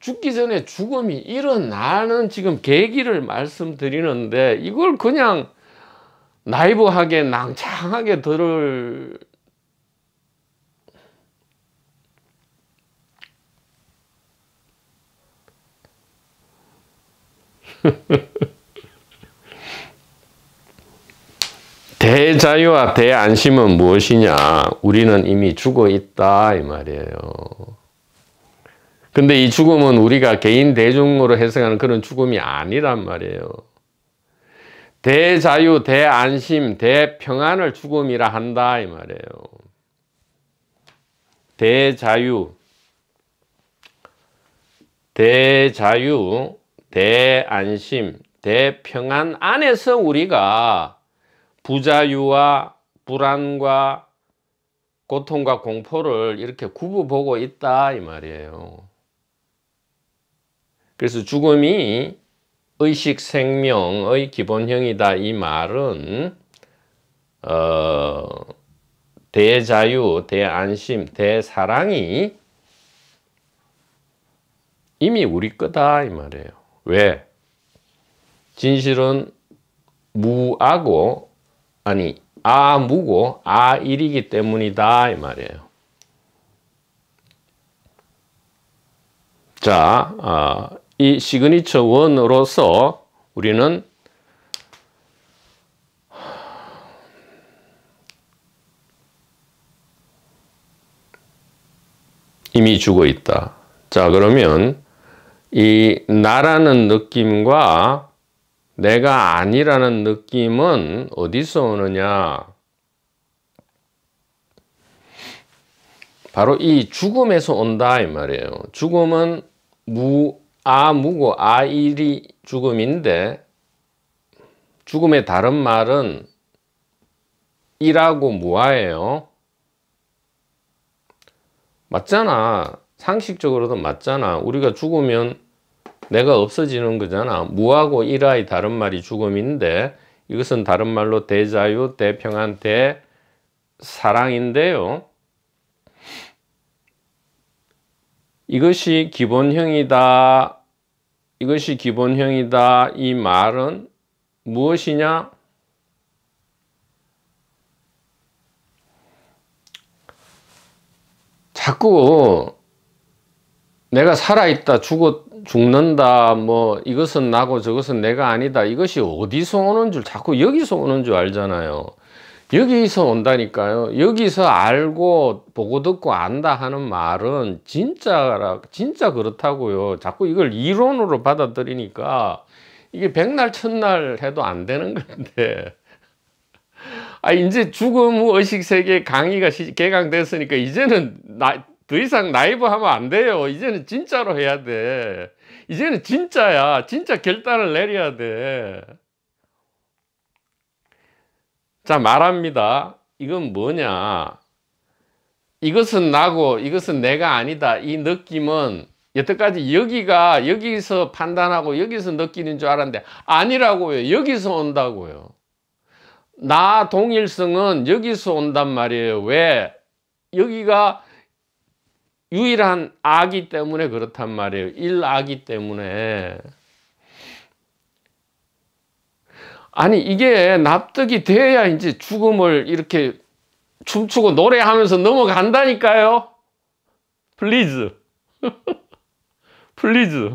죽기 전에 죽음이 일어나는 지금 계기를 말씀드리는데, 이걸 그냥 나이브하게 낭창하게 들을 대자유와 대안심은 무엇이냐? 우리는 이미 죽어 있다 이 말이에요. 근데 이 죽음은 우리가 개인 대중으로 해석하는 그런 죽음이 아니란 말이에요. 대자유, 대안심, 대평안을 죽음이라 한다 이 말이에요. 대자유, 대안심, 대평안 안에서 우리가 부자유와 불안과 고통과 공포를 이렇게 구분보고 있다 이 말이에요. 그래서 죽음이 의식 생명의 기본형이다 이 말은 대자유, 대안심, 대사랑이 이미 우리 거다 이 말이에요. 왜? 진실은 무고 아일이기 때문이다 이 말이에요. 자, 이 시그니처 원으로서 우리는 이미 죽어 있다. 자, 그러면 이 나라는 느낌과 내가 아니라는 느낌은 어디서 오느냐? 바로 이 죽음에서 온다 이 말이에요. 죽음은 무고 아일이 죽음인데, 죽음의 다른 말은 이라고 무아예요. 맞잖아. 상식적으로도 맞잖아. 우리가 죽으면 내가 없어지는 거잖아. 무하고 일하의 다른 말이 죽음인데, 이것은 다른 말로 대자유, 대평안, 대사랑인데요. 이것이 기본형이다. 이것이 기본형이다. 이 말은 무엇이냐? 자꾸 내가 살아있다, 죽는다, 뭐 이것은 나고 저것은 내가 아니다, 이것이 어디서 오는 줄, 자꾸 여기서 오는 줄 알잖아요. 여기서 온다니까요. 여기서 알고 보고 듣고 안다 하는 말은 진짜 그렇다고요. 자꾸 이걸 이론으로 받아들이니까 이게 백날 천날 해도 안 되는 건데, 이제 죽음 후 의식세계 강의가 개강됐으니까 이제는 더 이상 나이브 하면 안 돼요. 이제는 진짜로 해야 돼. 이제는 진짜야. 진짜 결단을 내려야 돼. 자, 말합니다. 이건 뭐냐? 이것은 나고 이것은 내가 아니다. 이 느낌은 여태까지 여기서 판단하고 여기서 느끼는 줄 알았는데 아니라고요. 여기서 온다고요. 나 동일성은 여기서 온단 말이에요. 왜? 여기가 유일한 아기 때문에 그렇단 말이에요. 일아기 때문에. 아니, 이게 납득이 돼야 이제 죽음을 이렇게 춤추고 노래하면서 넘어간다니까요. 플리즈. 플리즈.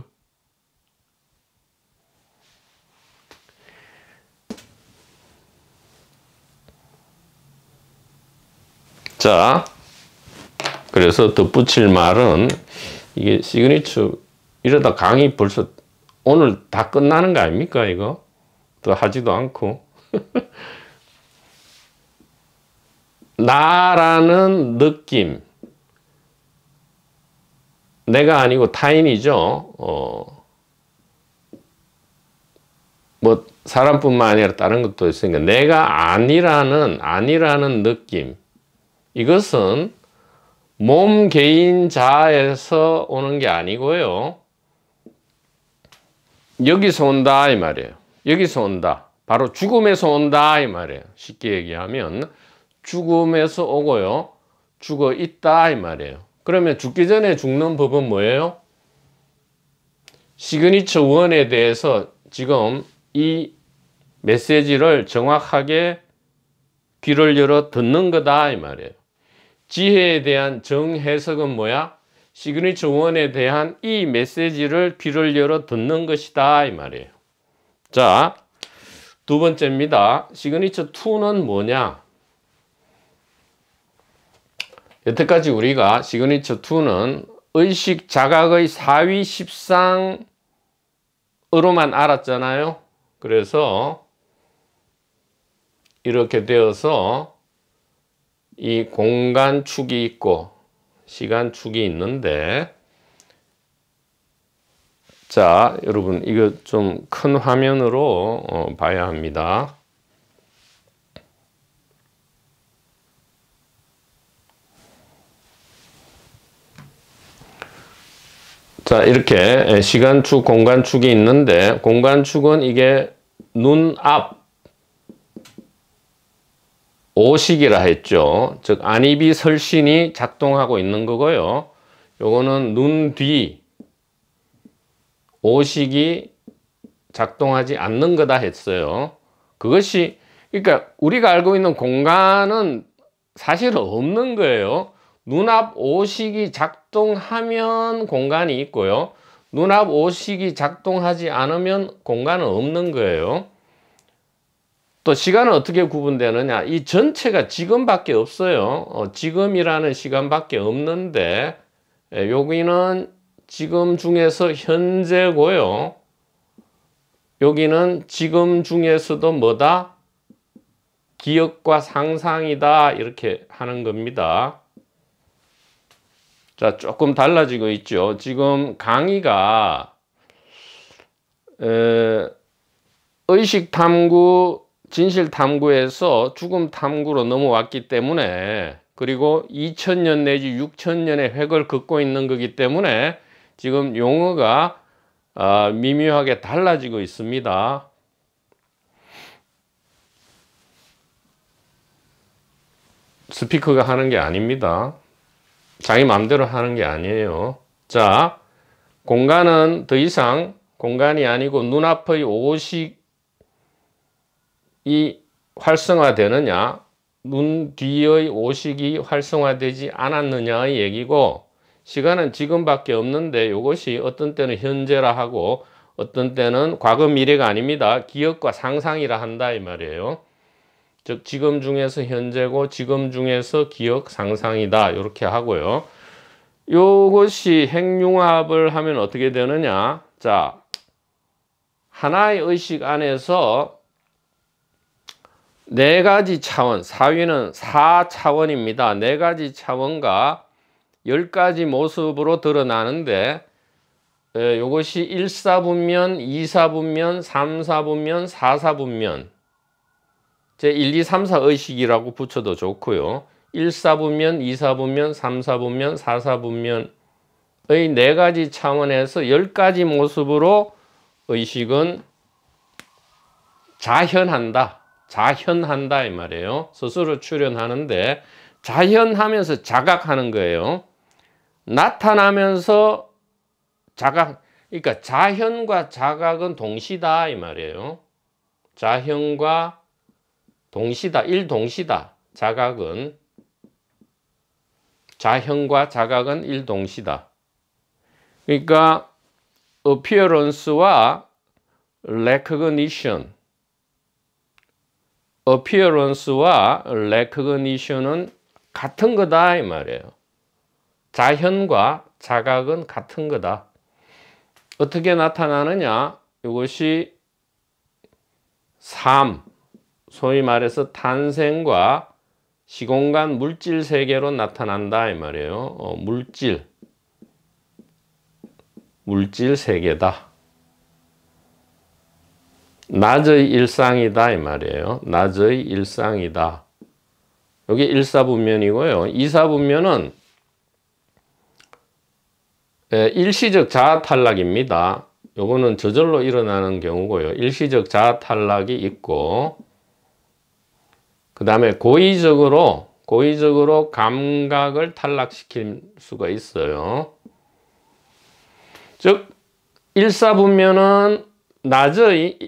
자, 그래서 덧붙일 말은, 이게 시그니처, 이러다 강의 벌써 오늘 다 끝나는 거 아닙니까, 이거? 또 하지도 않고. 나라는 느낌. 내가 아니고 타인이죠. 뭐, 사람뿐만 아니라 다른 것도 있으니까. 내가 아니라는 느낌. 이것은 몸 개인 자에서 오는 게 아니고요. 여기서 온다 이 말이에요. 여기서 온다. 바로 죽음에서 온다 이 말이에요. 쉽게 얘기하면 죽음에서 오고요. 죽어 있다 이 말이에요. 그러면 죽기 전에 죽는 법은 뭐예요? 시그니처 1에 대해서 지금 이 메시지를 정확하게 귀를 열어 듣는 거다 이 말이에요. 지혜에 대한 정해석은 뭐야? 시그니처 1에 대한 이 메시지를 귀를 열어 듣는 것이다 이 말이에요. 자, 두 번째입니다. 시그니처 2는 뭐냐? 여태까지 우리가 시그니처 2는 의식 자각의 사위 십상으로만 알았잖아요. 그래서 이렇게 되어서 이 공간축이 있고 시간축이 있는데, 자, 여러분 이거 좀 큰 화면으로 봐야 합니다. 자, 이렇게 시간축, 공간축이 있는데, 공간축은 이게 눈앞 오식이라 했죠. 즉 안입이 설신이 작동하고 있는 거고요. 요거는 눈 뒤 오식이 작동하지 않는 거다 했어요. 그것이, 그러니까 우리가 알고 있는 공간은 사실은 없는 거예요. 눈앞 오식이 작동하면 공간이 있고요. 눈앞 오식이 작동하지 않으면 공간은 없는 거예요. 또 시간은 어떻게 구분되느냐? 이 전체가 지금밖에 없어요. 지금이라는 시간밖에 없는데, 여기는 지금 중에서 현재고요. 여기는 지금 중에서도 뭐다? 기억과 상상이다. 이렇게 하는 겁니다. 자, 조금 달라지고 있죠. 지금 강의가 의식 탐구, 진실 탐구에서 죽음 탐구로 넘어왔기 때문에, 그리고 2000년 내지 6000년의 획을 긋고 있는 거기 때문에 지금 용어가 미묘하게 달라지고 있습니다. 스피커가 하는 게 아닙니다. 자기 마음대로 하는 게 아니에요. 자, 공간은 더 이상 공간이 아니고 눈앞의 오식이 활성화되느냐, 눈 뒤의 오식이 활성화되지 않았느냐의 얘기고, 시간은 지금밖에 없는데 이것이 어떤 때는 현재라 하고 어떤 때는 과거 미래가 아닙니다. 기억과 상상이라 한다 이 말이에요. 즉 지금 중에서 현재고 지금 중에서 기억 상상이다 이렇게 하고요. 이것이 핵융합을 하면 어떻게 되느냐? 자, 하나의 의식 안에서 네 가지 차원, 사위는 4차원입니다. 네 가지 차원과 10가지 모습으로 드러나는데, 이것이 1사분면, 2사분면, 3사분면, 4사분면, 제 1, 2, 3, 4 의식이라고 붙여도 좋고요. 1사분면, 2사분면, 3사분면, 4사분면의 네 가지 차원에서 10가지 모습으로 의식은 자현한다. 자현한다 이 말이에요. 스스로 출현하는데, 자현하면서 자각하는 거예요. 나타나면서 자각, 그러니까 자현과 자각은 동시다 이 말이에요. 자현과 동시다, 일동시다. 자각은, 자현과 자각은 일동시다. 그러니까 appearance와 recognition, appearance와 recognition은 같은 거다 이 말이에요. 자현과 자각은 같은 거다. 어떻게 나타나느냐? 이것이 삶, 소위 말해서 탄생과 시공간 물질 세계로 나타난다 이 말이에요. 물질 세계다. 낮의 일상이다 이 말이에요. 낮의 일상이다. 여기 1사분면이고요. 2사분면은 일시적 자아 탈락입니다. 요거는 저절로 일어나는 경우고요. 일시적 자아 탈락이 있고, 그 다음에 고의적으로 고의적으로 감각을 탈락시킬 수가 있어요. 즉 일사분면은 낮의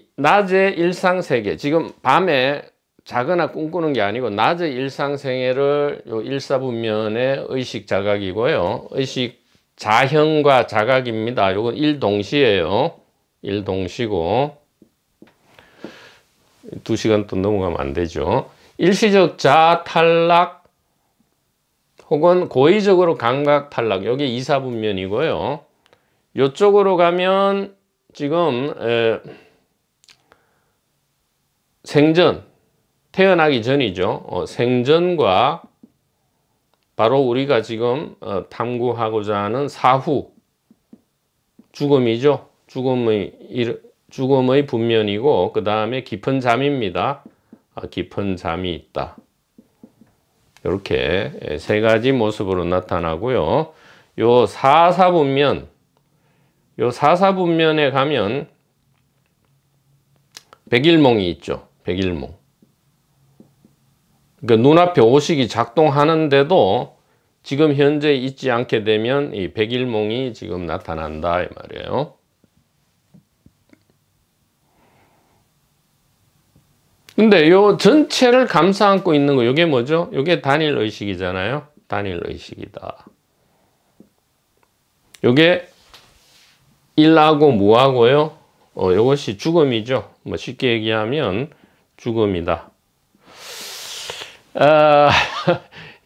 일상세계, 지금 밤에 자거나 꿈꾸는 게 아니고 낮의 일상생활을 요 일사분면의 의식 자각이고요. 의식 자형과 자각입니다. 요건 일동시예요. 일동시고 2시간 또 넘어가면 안 되죠. 일시적 자아 탈락 혹은 고의적으로 감각 탈락, 요게 이사분면이고요. 요쪽으로 가면 지금 생전, 태어나기 전이죠. 생전과 바로 우리가 지금 탐구하고자 하는 사후, 죽음이죠. 죽음의 분면이고, 그 다음에 깊은 잠입니다. 깊은 잠이 있다. 이렇게 세 가지 모습으로 나타나고요. 요 사사분면에 가면 백일몽이 있죠. 백일몽. 그러니까 눈앞에 오식이 작동하는데도 지금 현재 있지 않게 되면 이 백일몽이 지금 나타난다 이 말이에요. 근데 요 전체를 감싸 안고 있는 거, 요게 뭐죠? 요게 단일 의식이잖아요. 단일 의식이다. 요게 일하고 무하고요. 요것이 죽음이죠. 뭐 쉽게 얘기하면 죽음이다.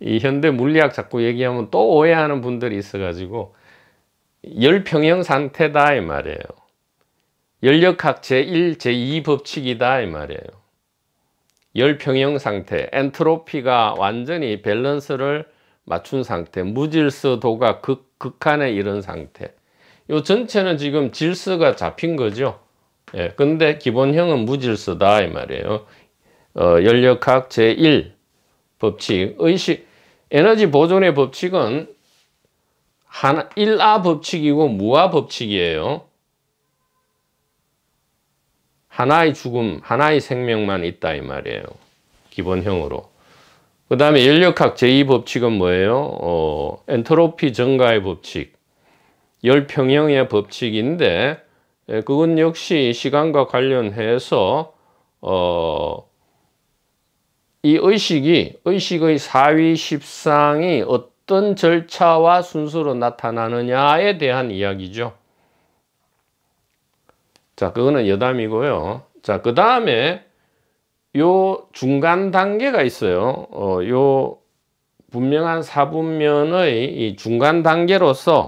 이 현대 물리학 자꾸 얘기하면 또 오해하는 분들이 있어가지고 열평형 상태다 이 말이에요. 열역학 제1, 제2 법칙이다 이 말이에요. 열평형 상태, 엔트로피가 완전히 밸런스를 맞춘 상태, 무질서도가 극한에 이른 상태. 요 전체는 지금 질서가 잡힌 거죠. 예, 근데 기본형은 무질서다 이 말이에요. 열역학 제1 법칙, 의식, 에너지 보존의 법칙은 1아 법칙이고 무아 법칙이에요. 하나의 죽음, 하나의 생명만 있다 이 말이에요. 기본형으로. 그 다음에 열역학 제2 법칙은 뭐예요? 엔트로피 증가의 법칙, 열평형의 법칙인데, 그건 역시 시간과 관련해서 이 의식의 사위 십상이 어떤 절차와 순서로 나타나느냐에 대한 이야기죠. 자, 그거는 여담이고요. 자, 그 다음에 요 중간 단계가 있어요. 요 분명한 사분면의 이 중간 단계로서,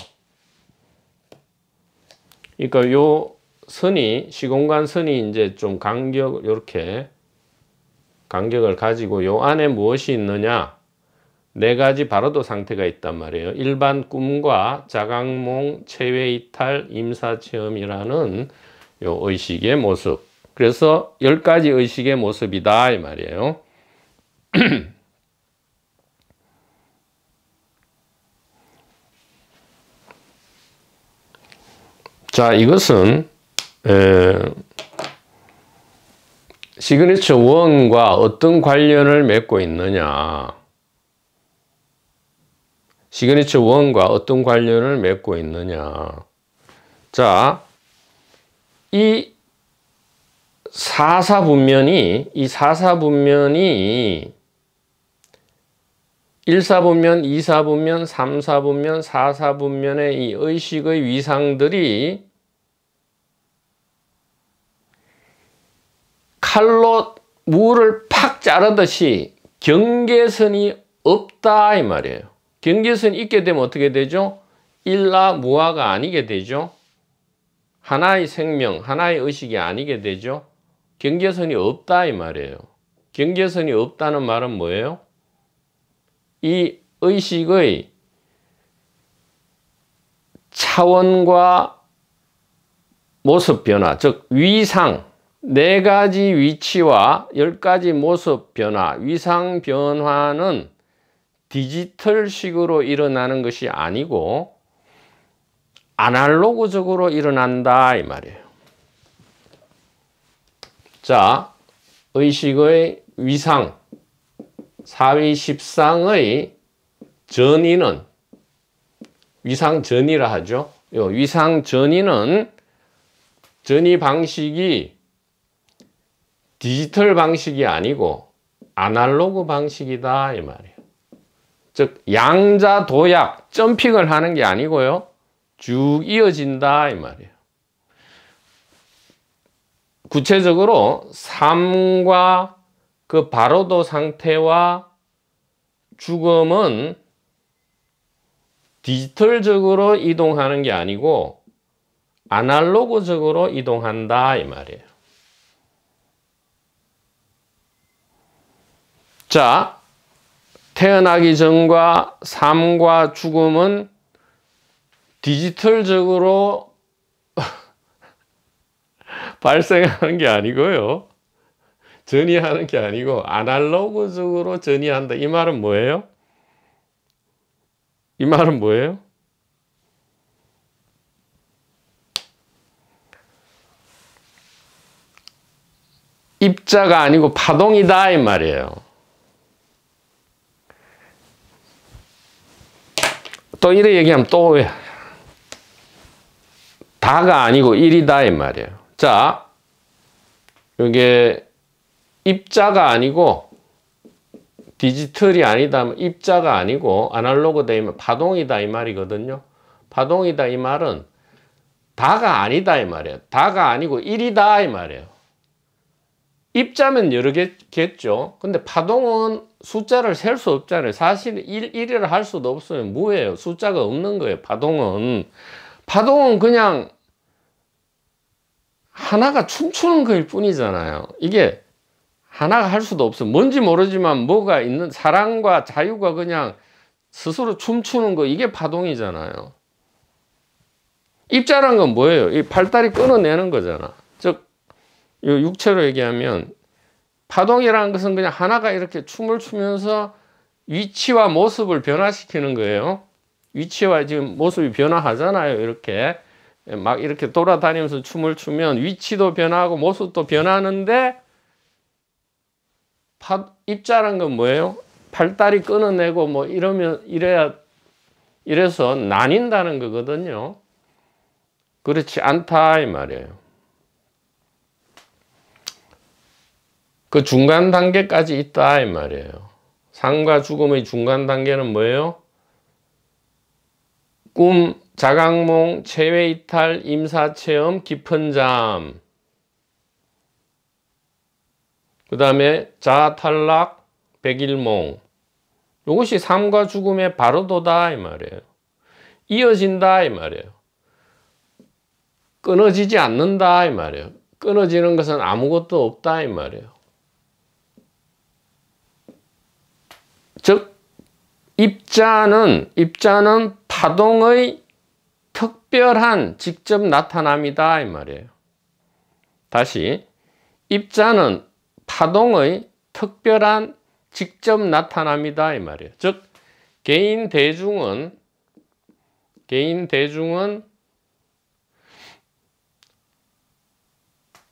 그러니까 요 선이, 시공간 선이 이제 좀 요렇게 간격을 가지고 요 안에 무엇이 있느냐? 네 가지 바로도 상태가 있단 말이에요. 일반 꿈과 자각몽, 체외이탈, 임사체험이라는 요 의식의 모습. 그래서 10가지 의식의 모습이다 이 말이에요. 자, 이것은 시그니처 1과 어떤 관련을 맺고 있느냐. 시그니처 1과 어떤 관련을 맺고 있느냐. 자, 이 사사분면이 1사분면, 2사분면, 3사분면, 4사분면의 이 의식의 위상들이 칼로 물을 팍 자르듯이 경계선이 없다 이 말이에요. 경계선이 있게 되면 어떻게 되죠? 일라 무아가 아니게 되죠. 하나의 생명, 하나의 의식이 아니게 되죠. 경계선이 없다 이 말이에요. 경계선이 없다는 말은 뭐예요? 이 의식의 차원과 모습 변화, 즉 위상, 4가지 위치와 10가지 모습 변화, 위상 변화는 디지털식으로 일어나는 것이 아니고 아날로그적으로 일어난다 이 말이에요. 자, 의식의 위상, 사위십상의 전이는 위상전이라 하죠. 요 위상전이는 전이 방식이 디지털 방식이 아니고 아날로그 방식이다 이 말이에요. 즉 양자 도약 점핑을 하는 게 아니고요. 쭉 이어진다 이 말이에요. 구체적으로 삶과 그 바로도 상태와 죽음은 디지털적으로 이동하는 게 아니고 아날로그적으로 이동한다 이 말이에요. 자, 태어나기 전과 삶과 죽음은 디지털적으로 발생하는 게 아니고요. 전이하는 게 아니고 아날로그적으로 전이한다. 이 말은 뭐예요? 이 말은 뭐예요? 입자가 아니고 파동이다 이 말이에요. 또 이래 얘기하면 또 다가 아니고 1이다 이 말이에요. 자, 이게 입자가 아니고 디지털이 아니다, 입자가 아니고 아날로그 되면 파동이다 이 말이거든요. 파동이다 이 말은 다가 아니다 이 말이에요. 다가 아니고 1이다 이 말이에요. 입자면 여러 개겠죠. 근데 파동은 숫자를 셀 수 없잖아요. 사실 1이라 할 수도 없어요. 무예요. 숫자가 없는 거예요. 파동은 그냥 하나가 춤추는 거일 뿐이잖아요. 이게 하나가 할 수도 없어. 뭔지 모르지만 뭐가 있는, 사랑과 자유가 그냥 스스로 춤추는 거, 이게 파동이잖아요. 입자란 건 뭐예요? 이 팔다리 끊어내는 거잖아. 즉 육체로 얘기하면 파동이라는 것은 그냥 하나가 이렇게 춤을 추면서 위치와 모습을 변화시키는 거예요. 위치와 지금 모습이 변화하잖아요. 이렇게 막 이렇게 돌아다니면서 춤을 추면 위치도 변하고 모습도 변하는데, 입자란 건 뭐예요? 팔다리 끊어내고 뭐 이래서 나뉜다는 거거든요. 그렇지 않다 이 말이에요. 그 중간 단계까지 있다 이 말이에요. 삶과 죽음의 중간 단계는 뭐예요? 꿈, 자각몽, 체외이탈, 임사체험, 깊은 잠. 그 다음에 자아탈락, 백일몽. 이것이 삶과 죽음의 바로도다 이 말이에요. 이어진다 이 말이에요. 끊어지지 않는다 이 말이에요. 끊어지는 것은 아무것도 없다 이 말이에요. 즉 입자는 파동의 특별한 직접 나타남이다 이 말이에요. 다시, 입자는 파동의 특별한 직접 나타남이다 이 말이에요. 즉 개인 대중은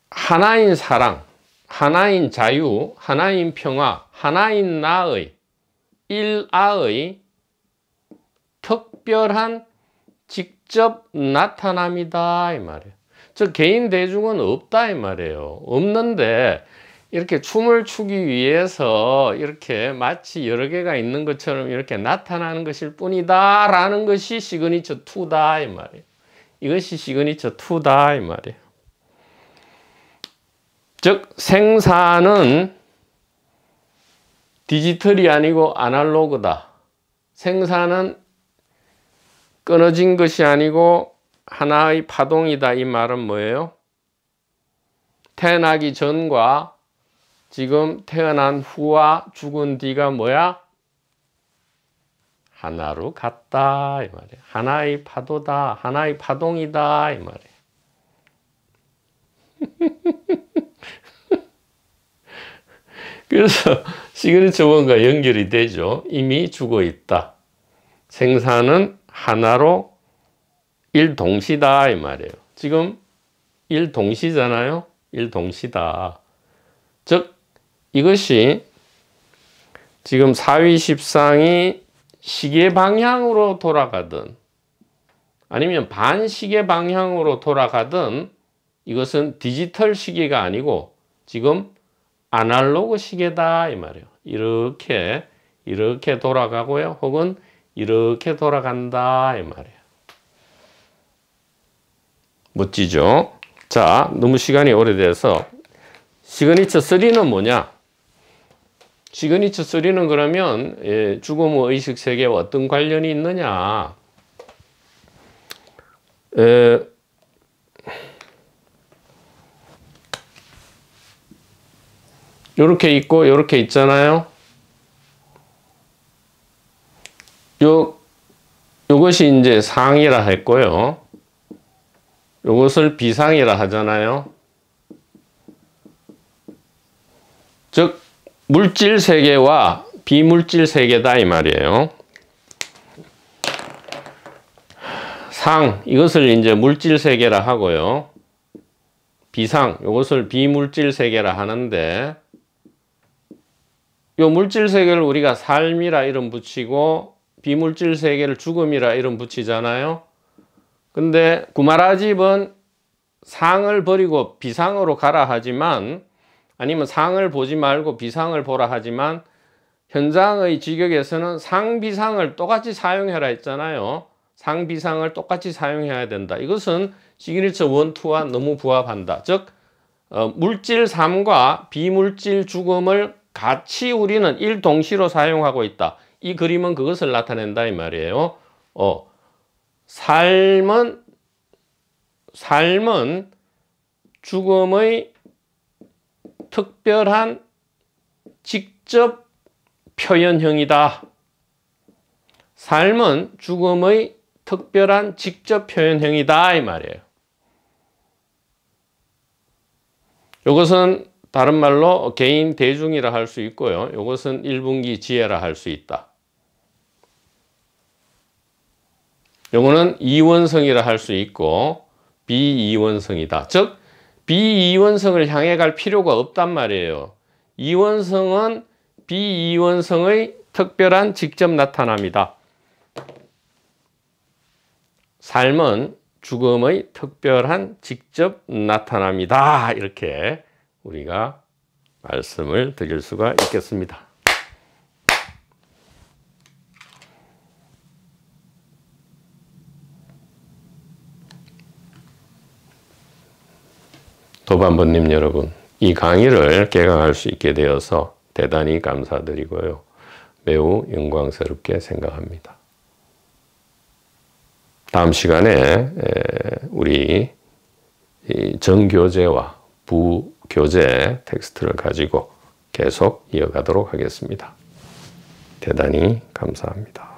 하나인 사랑, 하나인 자유, 하나인 평화, 하나인 나의 일아의 특별한 직접 나타남이다 이 말이에요. 즉 개인 대중은 없다 이 말이에요. 없는데 이렇게 춤을 추기 위해서 이렇게 마치 여러 개가 있는 것처럼 이렇게 나타나는 것일 뿐이다 라는 것이 시그니처 2다 이 말이에요. 이것이 시그니처 2다 이 말이에요. 즉 생사는 디지털이 아니고 아날로그다. 생사는 끊어진 것이 아니고 하나의 파동이다. 이 말은 뭐예요? 태어나기 전과 지금 태어난 후와 죽은 뒤가 뭐야? 하나로 같다 이 말이에요. 하나의 파도다. 하나의 파동이다 이 말이에요. 그래서 시그니처 1과 연결이 되죠. 이미 죽어 있다. 생사는 하나로 일동시다 이 말이에요. 지금 일동시잖아요. 일동시다. 즉 이것이 지금 사위십상이 시계 방향으로 돌아가든 아니면 반시계 방향으로 돌아가든 이것은 디지털 시계가 아니고 지금 아날로그 시계다 이 말이에요. 이렇게 돌아가고요. 혹은 이렇게 돌아간다 이 말이에요. 멋지죠? 자, 너무 시간이 오래돼서 시그니처 3는 뭐냐? 시그니처 3는 그러면 죽음 후 의식 세계와 어떤 관련이 있느냐? 요렇게 있고 요렇게 있잖아요. 요것이 이제 상이라 했고요. 요것을 비상이라 하잖아요. 즉 물질 세계와 비물질 세계다 이 말이에요. 상 이것을 이제 물질 세계라 하고요. 비상 이것을 비물질 세계라 하는데 요 물질 세계를 우리가 삶이라 이름 붙이고 비물질 세계를 죽음이라 이름 붙이잖아요. 근데 구마라집은 상을 버리고 비상으로 가라 하지만 아니면 상을 보지 말고 비상을 보라 하지만 현장의 직역에서는 상비상을 똑같이 사용해라 했잖아요. 상비상을 똑같이 사용해야 된다. 이것은 시그니처 1, 2와 너무 부합한다. 즉 물질 삶과 비물질 죽음을 같이 우리는 일동시로 사용하고 있다. 이 그림은 그것을 나타낸다 이 말이에요. 삶은 죽음의 특별한 직접 표현형이다. 삶은 죽음의 특별한 직접 표현형이다 이 말이에요. 이것은 다른 말로 개인 대중이라 할 수 있고요. 이것은 일분기 지혜라 할 수 있다. 요거는 이원성이라 할 수 있고 비이원성이다. 즉 비이원성을 향해 갈 필요가 없단 말이에요. 이원성은 비이원성의 특별한 직접 나타남이다. 삶은 죽음의 특별한 직접 나타남이다. 이렇게 우리가 말씀을 드릴 수가 있겠습니다. 도반부님 여러분, 이 강의를 개강할 수 있게 되어서 대단히 감사드리고요. 매우 영광스럽게 생각합니다. 다음 시간에 우리 정교재와 부교재 텍스트를 가지고 계속 이어가도록 하겠습니다. 대단히 감사합니다.